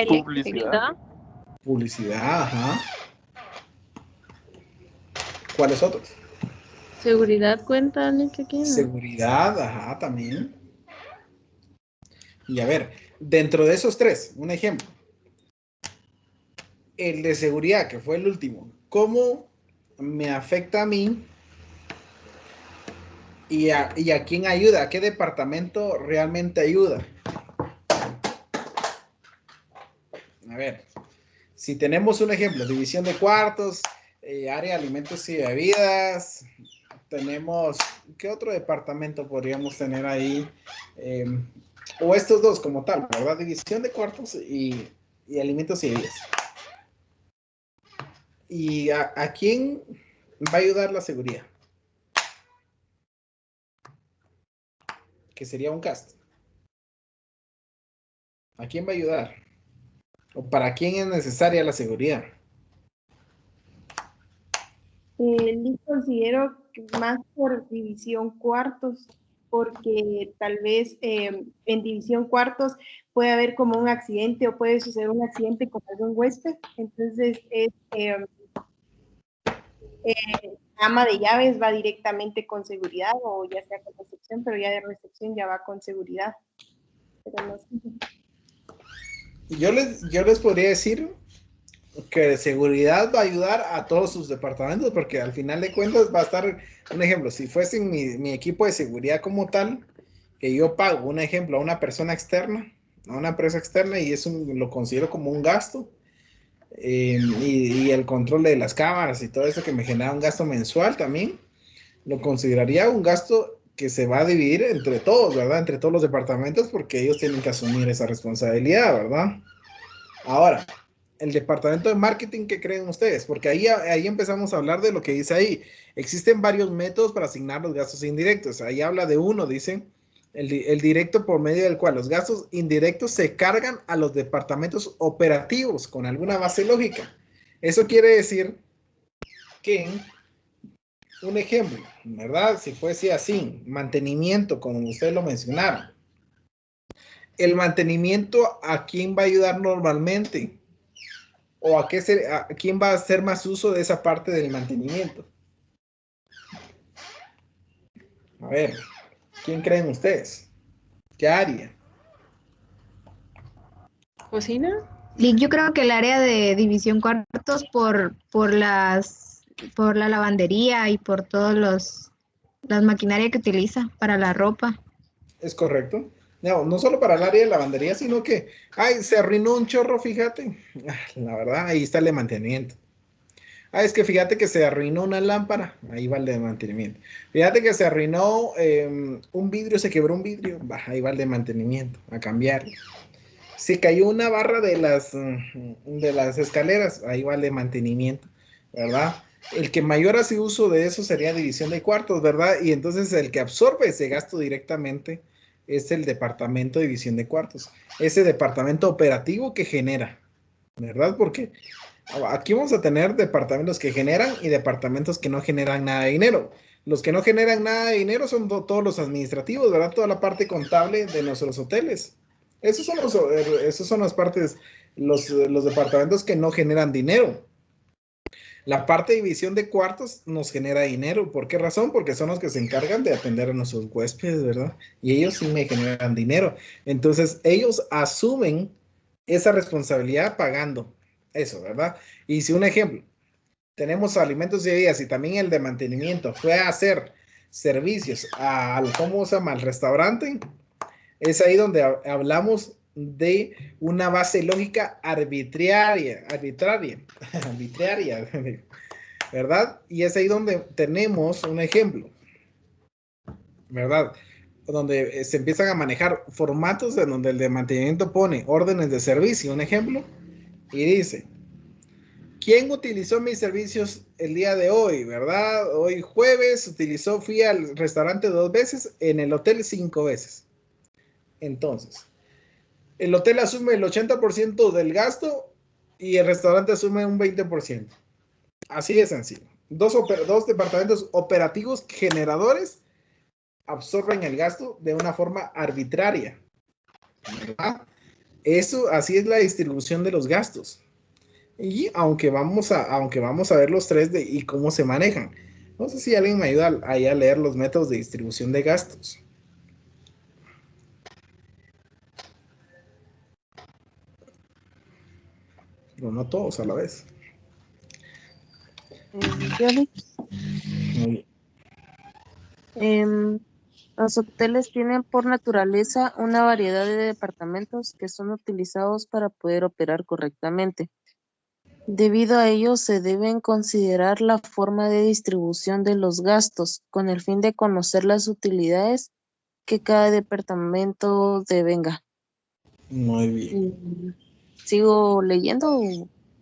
Publicidad. Publicidad, ajá. ¿Cuáles otros? Seguridad cuenta, Nick, aquí. Seguridad, ajá, también. Y a ver, dentro de esos tres, un ejemplo. El de seguridad, que fue el último. ¿Cómo me afecta a mí? ¿Y a quién ayuda? ¿A qué departamento realmente ayuda? A ver, si tenemos un ejemplo, división de cuartos, área de alimentos y bebidas, tenemos, ¿qué otro departamento podríamos tener ahí? O estos dos como tal, ¿verdad? División de cuartos y alimentos y bebidas. ¿Y a quién va a ayudar la seguridad? Que sería un gasto. ¿A quién va a ayudar? ¿O para quién es necesaria la seguridad? Yo considero que más por división cuartos, porque tal vez en división cuartos puede haber como un accidente o puede suceder un accidente con algún huésped, entonces ama de llaves va directamente con seguridad o ya sea con recepción, pero ya de recepción ya va con seguridad. Pero no sé. Yo les podría decir que de seguridad va a ayudar a todos sus departamentos, porque al final de cuentas va a estar, un ejemplo, si fuese mi equipo de seguridad como tal, que yo pago, un ejemplo, a una persona externa, a una empresa externa, y eso lo considero como un gasto, y el control de las cámaras y todo eso que me genera un gasto mensual también, lo consideraría un gasto que se va a dividir entre todos, ¿verdad? Entre todos los departamentos, porque ellos tienen que asumir esa responsabilidad, ¿verdad? Ahora, el departamento de marketing, ¿qué creen ustedes? Porque ahí empezamos a hablar de lo que dice ahí. Existen varios métodos para asignar los gastos indirectos. Ahí habla de uno, dicen, el directo por medio del cual los gastos indirectos se cargan a los departamentos operativos con alguna base lógica. Eso quiere decir que, un ejemplo, ¿verdad? Si fuese así, mantenimiento, como ustedes lo mencionaron. El mantenimiento, ¿a quién va a ayudar normalmente? ¿O a quién va a hacer más uso de esa parte del mantenimiento? A ver, ¿quién creen ustedes? ¿Qué área? ¿Cocina? Lick, yo creo que el área de división cuartos por la lavandería y por todos las maquinaria que utiliza para la ropa. Es correcto. No, no solo para el área de lavandería, sino que, ay, se arruinó un chorro, fíjate. La verdad, ahí está el de mantenimiento. Es que fíjate que se arruinó una lámpara, ahí va el de mantenimiento. Fíjate que se arruinó un vidrio, se quebró un vidrio, ahí va el de mantenimiento, a cambiarlo. Se cayó una barra de las escaleras, ahí va el de mantenimiento, ¿verdad? El que mayor hace uso de eso sería división de cuartos, ¿verdad? Y entonces el que absorbe ese gasto directamente es el departamento de división de cuartos. Ese departamento operativo que genera, ¿verdad? Porque aquí vamos a tener departamentos que generan y departamentos que no generan nada de dinero. Los que no generan nada de dinero son todos los administrativos, ¿verdad? Toda la parte contable de nuestros hoteles. Esos son las partes, los departamentos que no generan dinero. La parte de división de cuartos nos genera dinero. ¿Por qué razón? Porque son los que se encargan de atender a nuestros huéspedes, ¿verdad? Y ellos sí me generan dinero. Entonces, ellos asumen esa responsabilidad pagando eso, ¿verdad? Y si un ejemplo, tenemos alimentos y bebidas y también el de mantenimiento fue a hacer servicios al, ¿cómo se llama?, al restaurante, es ahí donde hablamos de una base lógica arbitraria, ¿verdad? Y es ahí donde tenemos un ejemplo, ¿verdad? Donde se empiezan a manejar formatos en donde el de mantenimiento pone órdenes de servicio, un ejemplo, y dice, ¿quién utilizó mis servicios el día de hoy, verdad? Hoy jueves fui al restaurante 2 veces, en el hotel 5 veces. Entonces, el hotel asume el 80% del gasto y el restaurante asume un 20%. Así de sencillo. Dos departamentos operativos generadores absorben el gasto de una forma arbitraria, ¿verdad? Eso, así es la distribución de los gastos. Y aunque vamos a ver los tres y cómo se manejan. No sé si alguien me ayuda ahí a leer los métodos de distribución de gastos. Pero no todos a la vez. Los hoteles tienen por naturaleza una variedad de departamentos que son utilizados para poder operar correctamente. Debido a ello, se deben considerar la forma de distribución de los gastos con el fin de conocer las utilidades que cada departamento devenga. Muy bien. ¿Sigo leyendo?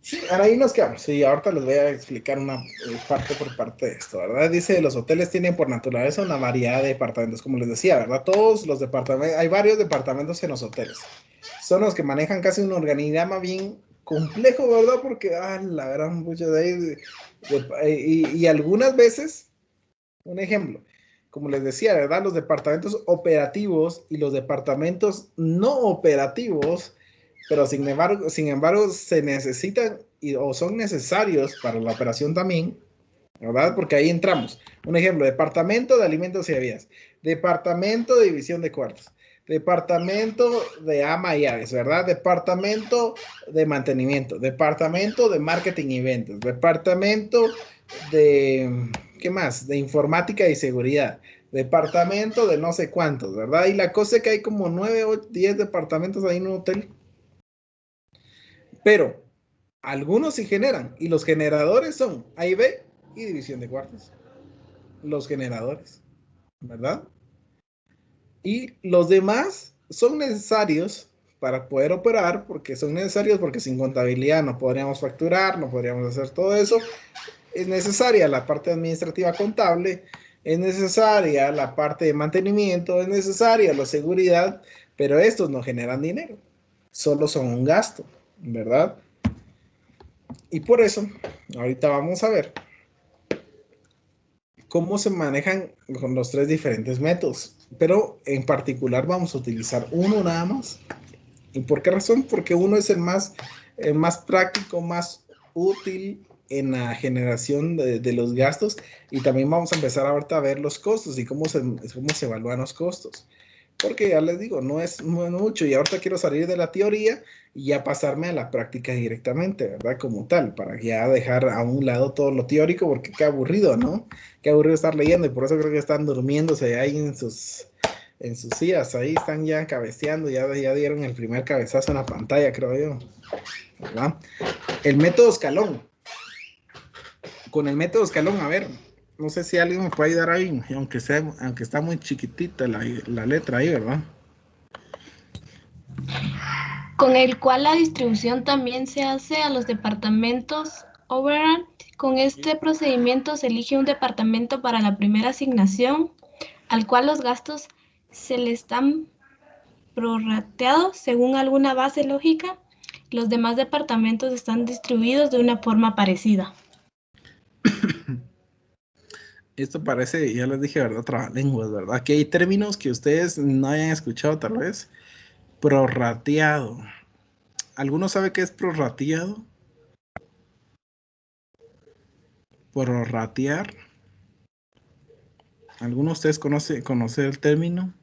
Sí, ahora ahí nos quedamos. Sí, ahorita les voy a explicar una parte por parte de esto, ¿verdad? Dice, los hoteles tienen por naturaleza una variedad de departamentos, como les decía, ¿verdad? Todos los departamentos, hay varios departamentos en los hoteles. Son los que manejan casi un organigrama bien complejo, ¿verdad? Porque, la gran mucha de ahí. Y algunas veces, un ejemplo, como les decía, ¿verdad? Los departamentos operativos y los departamentos no operativos, pero sin embargo se necesitan o son necesarios para la operación también, ¿verdad? Porque ahí entramos. Un ejemplo, departamento de alimentos y bebidas, departamento de división de cuartos, departamento de ama y llaves, ¿verdad? Departamento de mantenimiento, departamento de marketing y ventas, departamento de, ¿qué más? De informática y seguridad, departamento de no sé cuántos, ¿verdad? Y la cosa es que hay como 9 o 10 departamentos ahí en un hotel. Pero algunos sí generan, y los generadores son A y B y división de cuartos. Los generadores, ¿verdad? Y los demás son necesarios para poder operar, porque son necesarios, porque sin contabilidad no podríamos facturar, no podríamos hacer todo eso. Es necesaria la parte administrativa contable, es necesaria la parte de mantenimiento, es necesaria la seguridad, pero estos no generan dinero, solo son un gasto, ¿verdad? Y por eso, ahorita vamos a ver cómo se manejan con los tres diferentes métodos, pero en particular vamos a utilizar uno nada más. ¿Y por qué razón? Porque uno es el más práctico, más útil en la generación de los gastos, y también vamos a empezar ahorita a ver los costos y cómo se evalúan los costos. Porque ya les digo, no es mucho y ahorita quiero salir de la teoría y ya pasarme a la práctica directamente, ¿verdad? Como tal, para ya dejar a un lado todo lo teórico, porque qué aburrido, ¿no? Qué aburrido estar leyendo y por eso creo que están durmiéndose ahí en sus sillas, ahí están ya cabeceando, ya dieron el primer cabezazo en la pantalla, creo yo, ¿verdad? El método escalón. Con el método escalón, a ver, no sé si alguien me puede ayudar ahí, aunque está muy chiquitita la letra ahí, ¿verdad? Con el cual la distribución también se hace a los departamentos overrun. Con este procedimiento se elige un departamento para la primera asignación, al cual los gastos se le están prorrateados según alguna base lógica. Los demás departamentos están distribuidos de una forma parecida. Esto parece, ya les dije, ¿verdad? Trabalenguas, ¿verdad? Aquí hay términos que ustedes no hayan escuchado tal vez. Prorrateado. ¿Alguno sabe qué es prorrateado? Prorratear. ¿Alguno de ustedes conoce el término?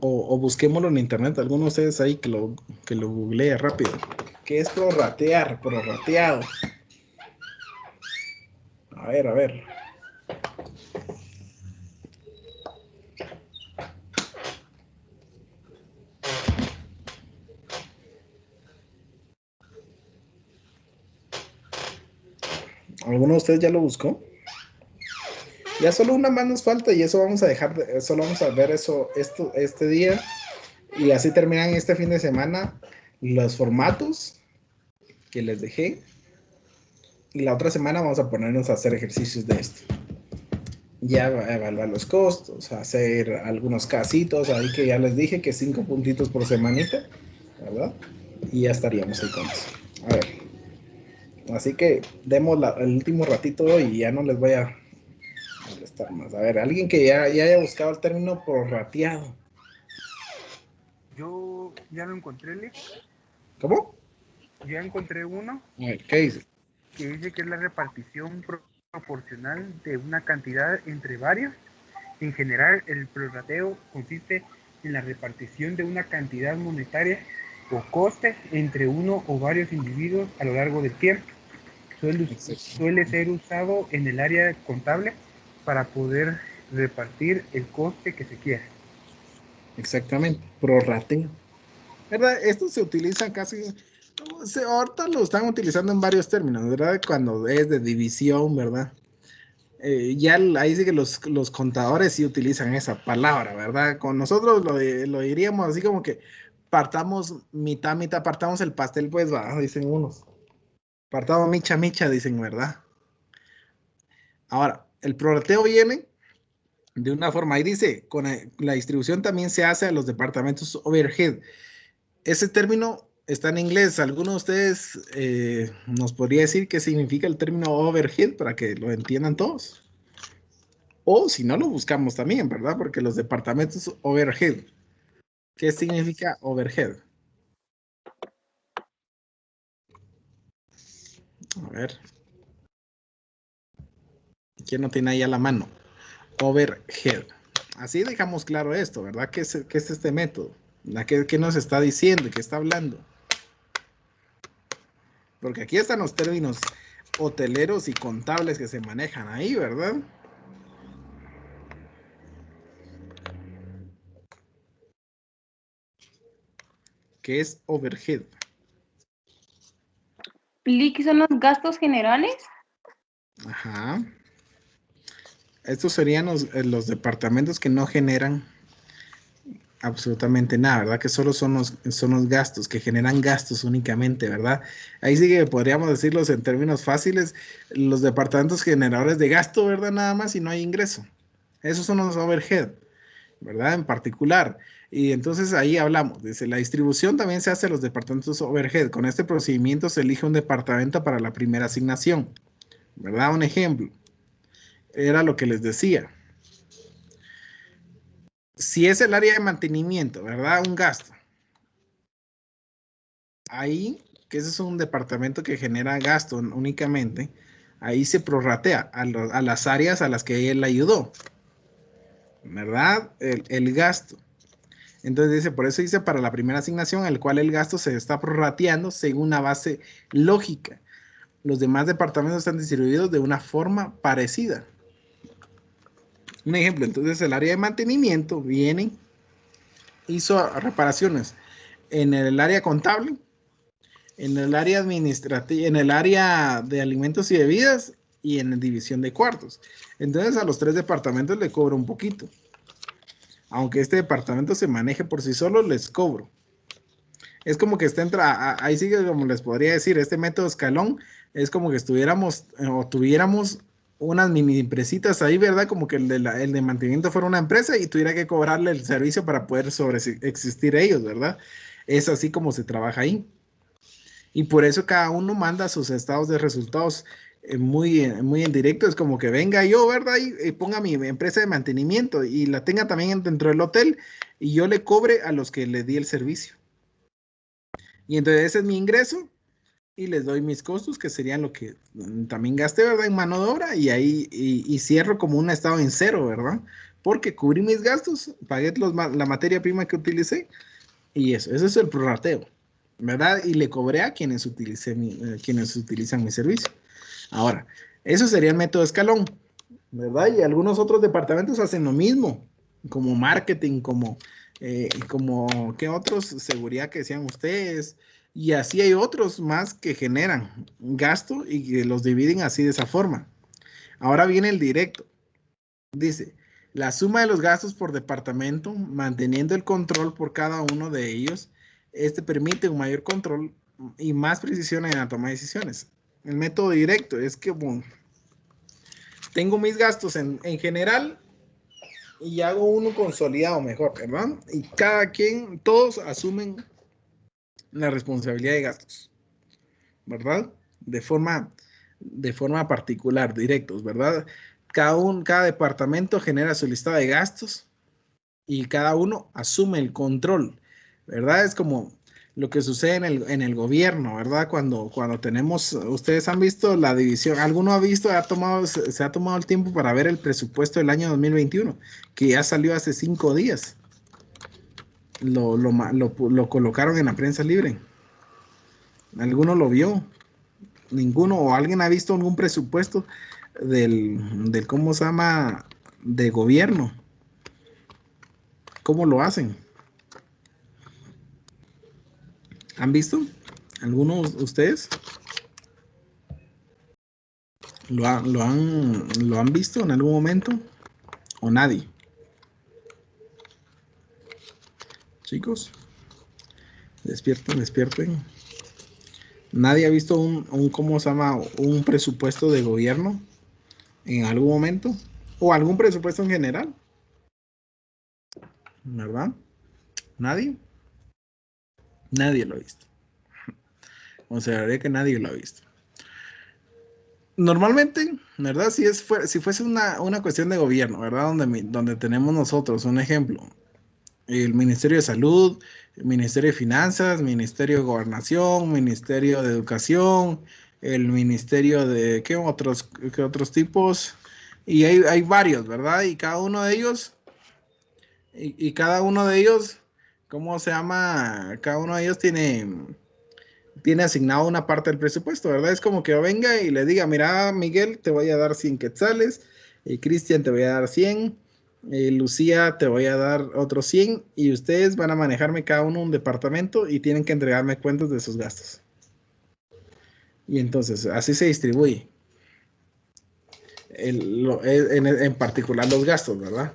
O busquémoslo en internet. ¿Alguno de ustedes ahí que lo googlee rápido? ¿Qué es prorratear? Prorrateado. A ver. ¿Alguno de ustedes ya lo buscó? Ya solo una más nos falta y eso vamos a dejar, solo vamos a ver este día y así terminan este fin de semana los formatos que les dejé y la otra semana vamos a ponernos a hacer ejercicios de esto. Ya evaluar los costos, hacer algunos casitos ahí que ya les dije que 5 puntitos por semanita, ¿verdad? Y ya estaríamos ahí con eso. A ver. Así que demos el último ratito y ya no les voy a molestar más. A ver, alguien que ya haya buscado el término prorrateado. Yo ya lo encontré, Lick. ¿Cómo? Ya encontré uno. A ver, ¿qué dice? Que dice que es la repartición proporcional de una cantidad entre varios. En general, el prorrateo consiste en la repartición de una cantidad monetaria o coste entre uno o varios individuos a lo largo del tiempo. Suele ser usado en el área contable para poder repartir el coste que se quiera. Exactamente, prorrateo. ¿Verdad? Esto se utiliza casi, ahorita lo están utilizando en varios términos, ¿verdad? Cuando es de división, ¿verdad? Ya ahí sí que los contadores sí utilizan esa palabra, ¿verdad? Con nosotros lo diríamos así como que partamos mitad, partamos el pastel, pues va, dicen unos. Partamos micha, dicen, ¿verdad? Ahora, el prorrateo viene de una forma, ahí dice, con la distribución también se hace a los departamentos overhead. Ese término está en inglés. ¿Alguno de ustedes nos podría decir qué significa el término overhead para que lo entiendan todos? O si no, lo buscamos también, ¿verdad? Porque los departamentos overhead. ¿Qué significa overhead? A ver. ¿Quién no tiene ahí a la mano? Overhead. Así dejamos claro esto, ¿verdad? ¿Qué es este método? ¿Qué nos está diciendo? ¿Qué está hablando? Porque aquí están los términos hoteleros y contables que se manejan ahí, ¿verdad? ¿Qué es overhead? ¿Lick son los gastos generales? Ajá. Estos serían los departamentos que no generan absolutamente nada, ¿verdad? Que solo son los gastos, que generan gastos únicamente, ¿verdad? Ahí sí que podríamos decirlos en términos fáciles, los departamentos generadores de gasto, ¿verdad? Nada más y no hay ingreso. Esos son los overhead, ¿verdad? En particular. Y entonces ahí hablamos, dice, la distribución también se hace a los departamentos overhead. Con este procedimiento se elige un departamento para la primera asignación, ¿verdad? Un ejemplo. Era lo que les decía. Si es el área de mantenimiento, ¿verdad? Un gasto. Ahí, que ese es un departamento que genera gasto únicamente, ahí se prorratea a las áreas a las que él ayudó. ¿verdad? El gasto. Entonces dice, por eso dice para la primera asignación, el cual el gasto se está prorrateando según una base lógica. Los demás departamentos están distribuidos de una forma parecida. Un ejemplo, entonces el área de mantenimiento viene, hizo reparaciones en el área contable, en el área administrativa, en el área de alimentos y bebidas y en la división de cuartos. Entonces a los 3 departamentos le cobro un poquito. Aunque este departamento se maneje por sí solo, les cobro. Es como que ahí sigue, como les podría decir, este método escalón es como que estuviéramos o tuviéramos unas mini empresitas ahí, ¿verdad? Como que el de mantenimiento fuera una empresa y tuviera que cobrarle el servicio para poder existir ellos, ¿verdad? Es así como se trabaja ahí. Y por eso cada uno manda sus estados de resultados muy en directo. Es como que venga yo, ¿verdad? Y ponga mi empresa de mantenimiento y la tenga también dentro del hotel y yo le cobre a los que le di el servicio. Y entonces ese es mi ingreso y les doy mis costos, que serían lo que también gasté, ¿verdad? En mano de obra y ahí y cierro como un estado en cero, ¿verdad? Porque cubrí mis gastos, pagué la materia prima que utilicé y eso es el prorrateo, ¿verdad? Y le cobré a quienes utilizan mi servicio. Ahora, eso sería el método escalón, ¿verdad? Y algunos otros departamentos hacen lo mismo, como marketing, como ¿qué otros? Seguridad que decían ustedes. Y así hay otros más que generan gasto y que los dividen así de esa forma. Ahora viene el directo. Dice, la suma de los gastos por departamento, manteniendo el control por cada uno de ellos, permite un mayor control y más precisión en la toma de decisiones. El método directo es que, bueno, tengo mis gastos en general y hago uno consolidado mejor, ¿verdad? Y todos asumen la responsabilidad de gastos, ¿verdad? De forma particular, directos, ¿verdad? Cada departamento genera su lista de gastos y cada uno asume el control, ¿verdad? Es como lo que sucede en el gobierno, ¿verdad? Cuando tenemos, ustedes han visto la división, ¿alguno ha visto, se ha tomado el tiempo para ver el presupuesto del año 2021, que ya salió hace 5 días? Lo colocaron en la prensa libre. ¿Alguno lo vio? Ninguno. ¿O alguien ha visto algún presupuesto del ¿cómo se llama? De gobierno? ¿Cómo lo hacen? ¿Han visto? ¿Algunos de ustedes? ¿Lo han visto en algún momento? ¿O nadie? Chicos, despierten. ¿Nadie ha visto ¿cómo se llama? Un presupuesto de gobierno en algún momento? ¿O algún presupuesto en general? ¿Verdad? ¿Nadie? Nadie lo ha visto. Consideraría que nadie lo ha visto. Normalmente, ¿verdad? Si fuese una cuestión de gobierno, ¿verdad? Donde tenemos nosotros un ejemplo. El Ministerio de Salud, el Ministerio de Finanzas, Ministerio de Gobernación, Ministerio de Educación, el Ministerio de ¿qué otros tipos? Y hay varios, ¿verdad? Y cada uno de ellos, ¿cómo se llama? Cada uno de ellos tiene asignado una parte del presupuesto, ¿verdad? Es como que yo venga y le diga, mira, Miguel, te voy a dar 100 quetzales, Cristian, te voy a dar 100, Lucía, te voy a dar otros 100, y ustedes van a manejarme cada uno un departamento y tienen que entregarme cuentas de sus gastos. Y entonces, así se distribuye. En particular los gastos, ¿verdad?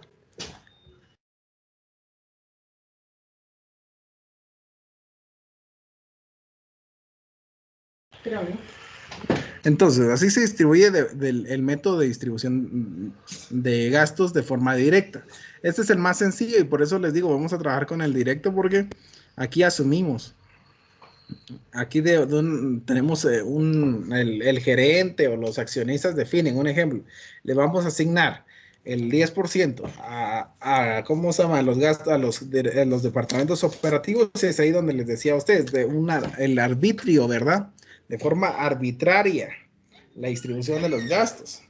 Entonces, así se distribuye el método de distribución de gastos de forma directa. Este es el más sencillo y por eso les digo, vamos a trabajar con el directo porque aquí asumimos. Aquí tenemos el gerente o los accionistas definen, un ejemplo, le vamos a asignar el 10% a ¿cómo se llama? Los gastos a los departamentos operativos. Es ahí donde les decía a ustedes, el arbitrio, ¿verdad? De forma arbitraria la distribución de los gastos.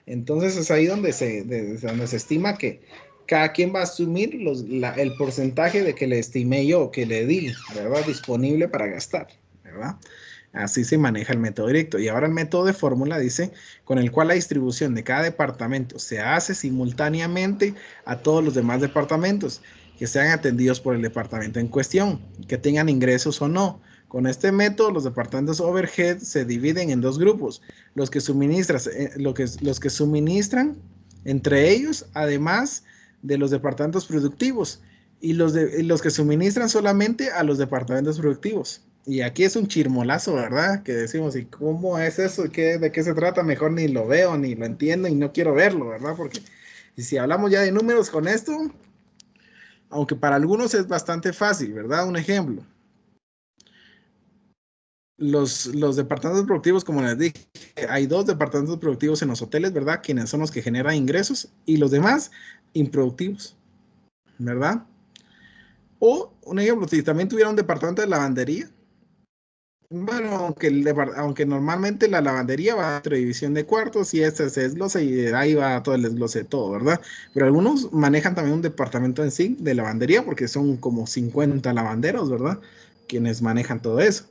Entonces es ahí donde se estima que cada quien va a asumir el porcentaje de que le estimé yo, que le di, ¿verdad? Disponible para gastar, ¿verdad? Así se maneja el método directo. Y ahora el método de fórmula dice, con el cual la distribución de cada departamento se hace simultáneamente a todos los demás departamentos que sean atendidos por el departamento en cuestión, que tengan ingresos o no. Con este método, los departamentos overhead se dividen en dos grupos, los que suministran entre ellos, además de los departamentos productivos, y los que suministran solamente a los departamentos productivos. Y aquí es un chirmolazo, ¿verdad? Que decimos, ¿y cómo es eso? ¿De qué se trata? Mejor ni lo veo, ni lo entiendo, y no quiero verlo, ¿verdad? Porque si hablamos ya de números con esto, aunque para algunos es bastante fácil, ¿verdad? Un ejemplo. Los departamentos productivos, como les dije, hay 2 departamentos productivos en los hoteles, ¿verdad? Quienes son los que generan ingresos, y los demás, improductivos, ¿verdad? O, un ejemplo, si también tuviera un departamento de lavandería, bueno, aunque normalmente la lavandería va a otra división de cuartos y este se desglosa y ahí va todo el desglose de todo, ¿verdad? Pero algunos manejan también un departamento en sí de lavandería porque son como 50 lavanderos, ¿verdad? Quienes manejan todo eso.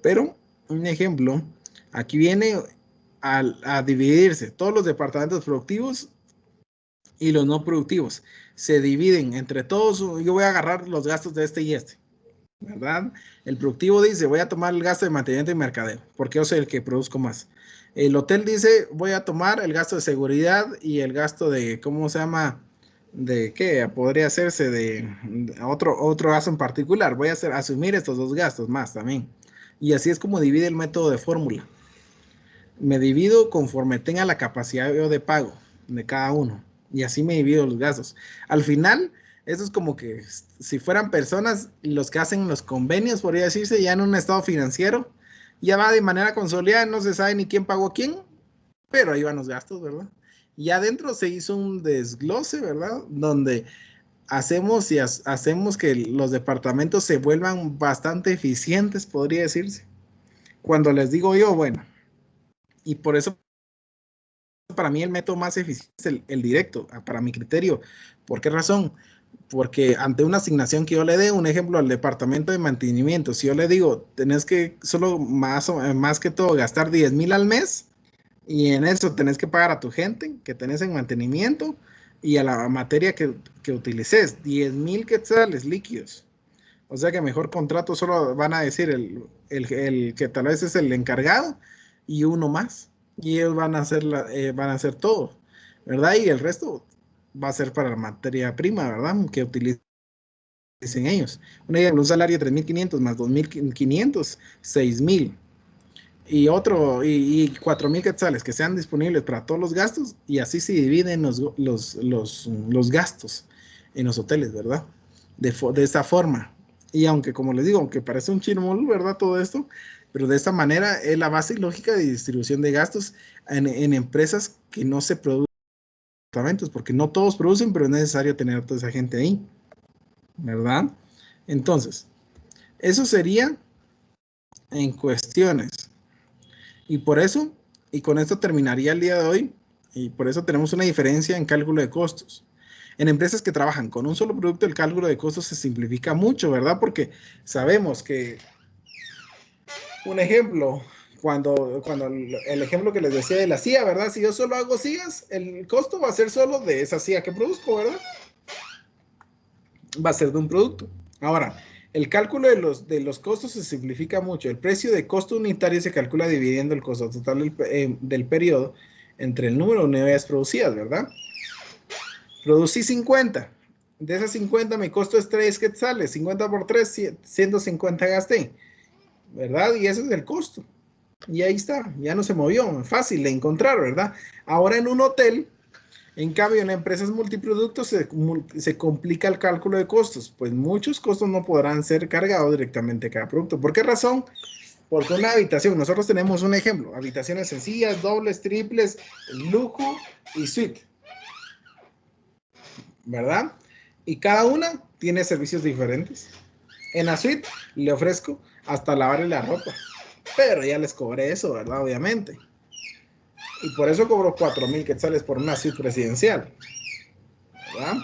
Pero, un ejemplo, aquí viene a dividirse todos los departamentos productivos y los no productivos. Se dividen entre todos. Yo voy a agarrar los gastos de este y este, ¿verdad? El productivo dice, voy a tomar el gasto de mantenimiento y mercadeo, porque yo soy el que produzco más. El hotel dice, voy a tomar el gasto de seguridad y el gasto de, ¿cómo se llama? De qué podría hacerse de otro gasto en particular. Voy a asumir estos 2 gastos más también. Y así es como divide el método de fórmula. Me divido conforme tenga la capacidad de pago de cada uno. Y así me divido los gastos. Al final, eso es como que si fueran personas, los que hacen los convenios, podría decirse, ya en un estado financiero, ya va de manera consolidada, no se sabe ni quién pagó a quién, pero ahí van los gastos, ¿verdad? Y adentro se hizo un desglose, ¿verdad? Donde hacemos que los departamentos se vuelvan bastante eficientes, podría decirse. Cuando les digo yo, bueno, y por eso para mí el método más eficiente es el directo, para mi criterio. ¿Por qué razón? Porque ante una asignación que yo le dé, un ejemplo al departamento de mantenimiento, si yo le digo, tenés que solo más que todo gastar 10,000 al mes, y en eso tenés que pagar a tu gente que tenés en mantenimiento y a la materia que utilices, 10,000 quetzales líquidos. O sea que mejor contrato solo van a decir el que tal vez es el encargado y uno más. Y ellos van a hacer todo, ¿verdad? Y el resto va a ser para la materia prima, ¿verdad? Que utilicen ellos. Un salario de 3,500 más 2,500, 6,000. Y 4,000 quetzales que sean disponibles para todos los gastos, y así se dividen los gastos en los hoteles, ¿verdad? De esta forma. Y aunque, como les digo, aunque parece un chirmol, ¿verdad? Todo esto, pero de esta manera es la base lógica de distribución de gastos en empresas que no se producen departamentos, porque no todos producen, pero es necesario tener a toda esa gente ahí, ¿verdad? Entonces, eso sería en cuestiones. Y por eso, y con esto terminaría el día de hoy, y por eso tenemos una diferencia en cálculo de costos. En empresas que trabajan con un solo producto, el cálculo de costos se simplifica mucho, ¿verdad? Porque sabemos que, un ejemplo, cuando el ejemplo que les decía de la silla, ¿verdad? Si yo solo hago sillas, el costo va a ser solo de esa silla que produzco, ¿verdad? Va a ser de un producto. Ahora, el cálculo de los costos se simplifica mucho. El precio de costo unitario se calcula dividiendo el costo total del periodo entre el número de unidades producidas, ¿verdad? Producí 50. De esas 50 mi costo es 3 quetzales. 50 por 3, 150 gasté, ¿verdad? Y ese es el costo. Y ahí está, ya no se movió. Fácil de encontrar, ¿verdad? Ahora en un hotel, en cambio en empresas multiproductos se complica el cálculo de costos, pues muchos costos no podrán ser cargados directamente a cada producto. ¿Por qué razón? Porque una habitación, nosotros tenemos un ejemplo, habitaciones sencillas, dobles, triples, lujo y suite, ¿verdad? Y cada una tiene servicios diferentes. En la suite le ofrezco hasta lavarle la ropa, pero ya les cobré eso, ¿verdad? Obviamente. Y por eso cobro 4,000 quetzales por una suite presidencial, ¿verdad?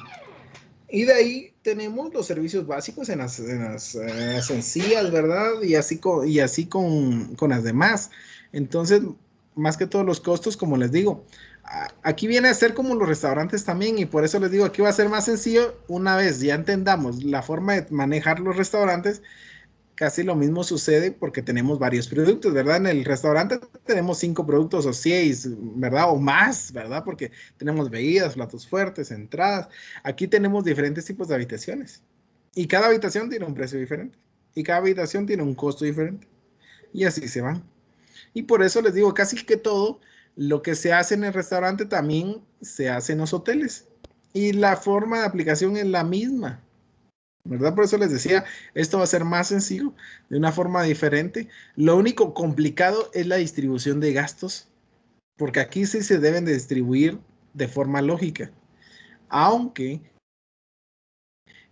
Y de ahí tenemos los servicios básicos en las sencillas, ¿verdad? Y así con las demás. Entonces, más que todos los costos, como les digo, aquí viene a ser como los restaurantes también, y por eso les digo, aquí va a ser más sencillo una vez ya entendamos la forma de manejar los restaurantes. Casi lo mismo sucede porque tenemos varios productos, ¿verdad? En el restaurante tenemos 5 productos o 6, ¿verdad? O más, ¿verdad? Porque tenemos bebidas, platos fuertes, entradas. Aquí tenemos diferentes tipos de habitaciones. Y cada habitación tiene un precio diferente. Y cada habitación tiene un costo diferente. Y así se van. Y por eso les digo, casi que todo lo que se hace en el restaurante también se hace en los hoteles. Y la forma de aplicación es la misma, ¿verdad? Por eso les decía, esto va a ser más sencillo, de una forma diferente. Lo único complicado es la distribución de gastos, porque aquí sí se deben de distribuir de forma lógica. Aunque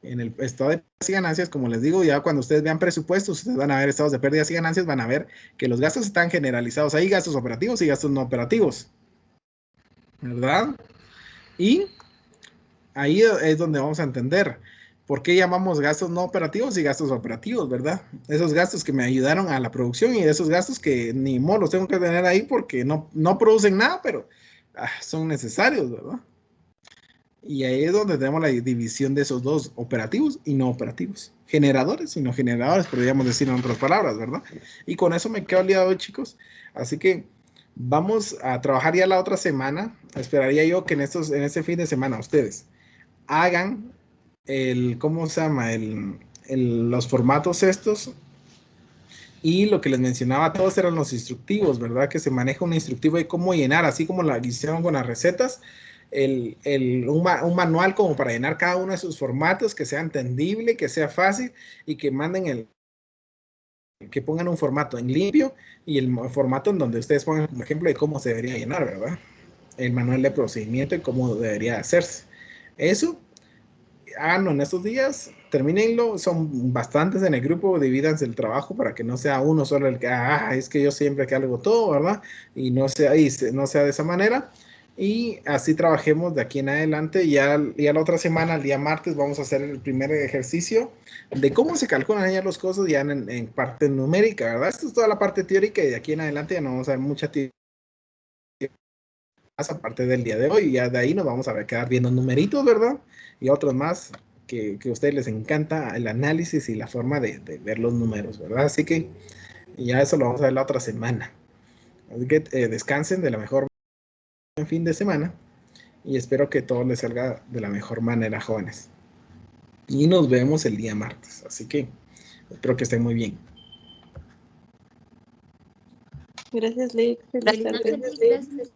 en el estado de pérdidas y ganancias, como les digo, ya cuando ustedes vean presupuestos, ustedes van a ver estados de pérdidas y ganancias, van a ver que los gastos están generalizados. Hay gastos operativos y gastos no operativos, ¿verdad? Y ahí es donde vamos a entender por qué llamamos gastos no operativos y gastos operativos, ¿verdad? Esos gastos que me ayudaron a la producción y esos gastos que ni modo los tengo que tener ahí porque no producen nada, pero son necesarios, ¿verdad? Y ahí es donde tenemos la división de esos dos, operativos y no operativos. Generadores y no generadores, podríamos decir en otras palabras, ¿verdad? Y con eso me quedo al día de hoy, chicos. Así que vamos a trabajar ya la otra semana. Esperaría yo que en este fin de semana ustedes hagan ¿cómo se llama? Los formatos estos. Y lo que les mencionaba, todos eran los instructivos, ¿verdad? Que se maneja un instructivo de cómo llenar, así como la hicieron con las recetas. Un manual como para llenar cada uno de sus formatos, que sea entendible, que sea fácil y que manden que pongan un formato en limpio y el formato en donde ustedes pongan como ejemplo de cómo se debería llenar, ¿verdad? El manual de procedimiento y cómo debería hacerse. Eso, háganlo en estos días, termínenlo, son bastantes en el grupo, divídanse el trabajo para que no sea uno solo el que, es que yo siempre que hago todo, ¿verdad? Y no sea de esa manera. Y así trabajemos de aquí en adelante. Ya la otra semana, el día martes, vamos a hacer el primer ejercicio de cómo se calculan ya los costos ya en parte numérica, ¿verdad? Esto es toda la parte teórica y de aquí en adelante ya no vamos a ver mucha teoría más aparte del día de hoy. Y ya de ahí nos vamos a quedar viendo numeritos, ¿verdad? Y otros más que a ustedes les encanta el análisis y la forma de ver los números, ¿verdad? Así que ya eso lo vamos a ver la otra semana. Así que descansen de la mejor fin de semana y espero que todo les salga de la mejor manera, jóvenes. Y nos vemos el día martes. Así que espero que estén muy bien. Gracias, Lick. Gracias.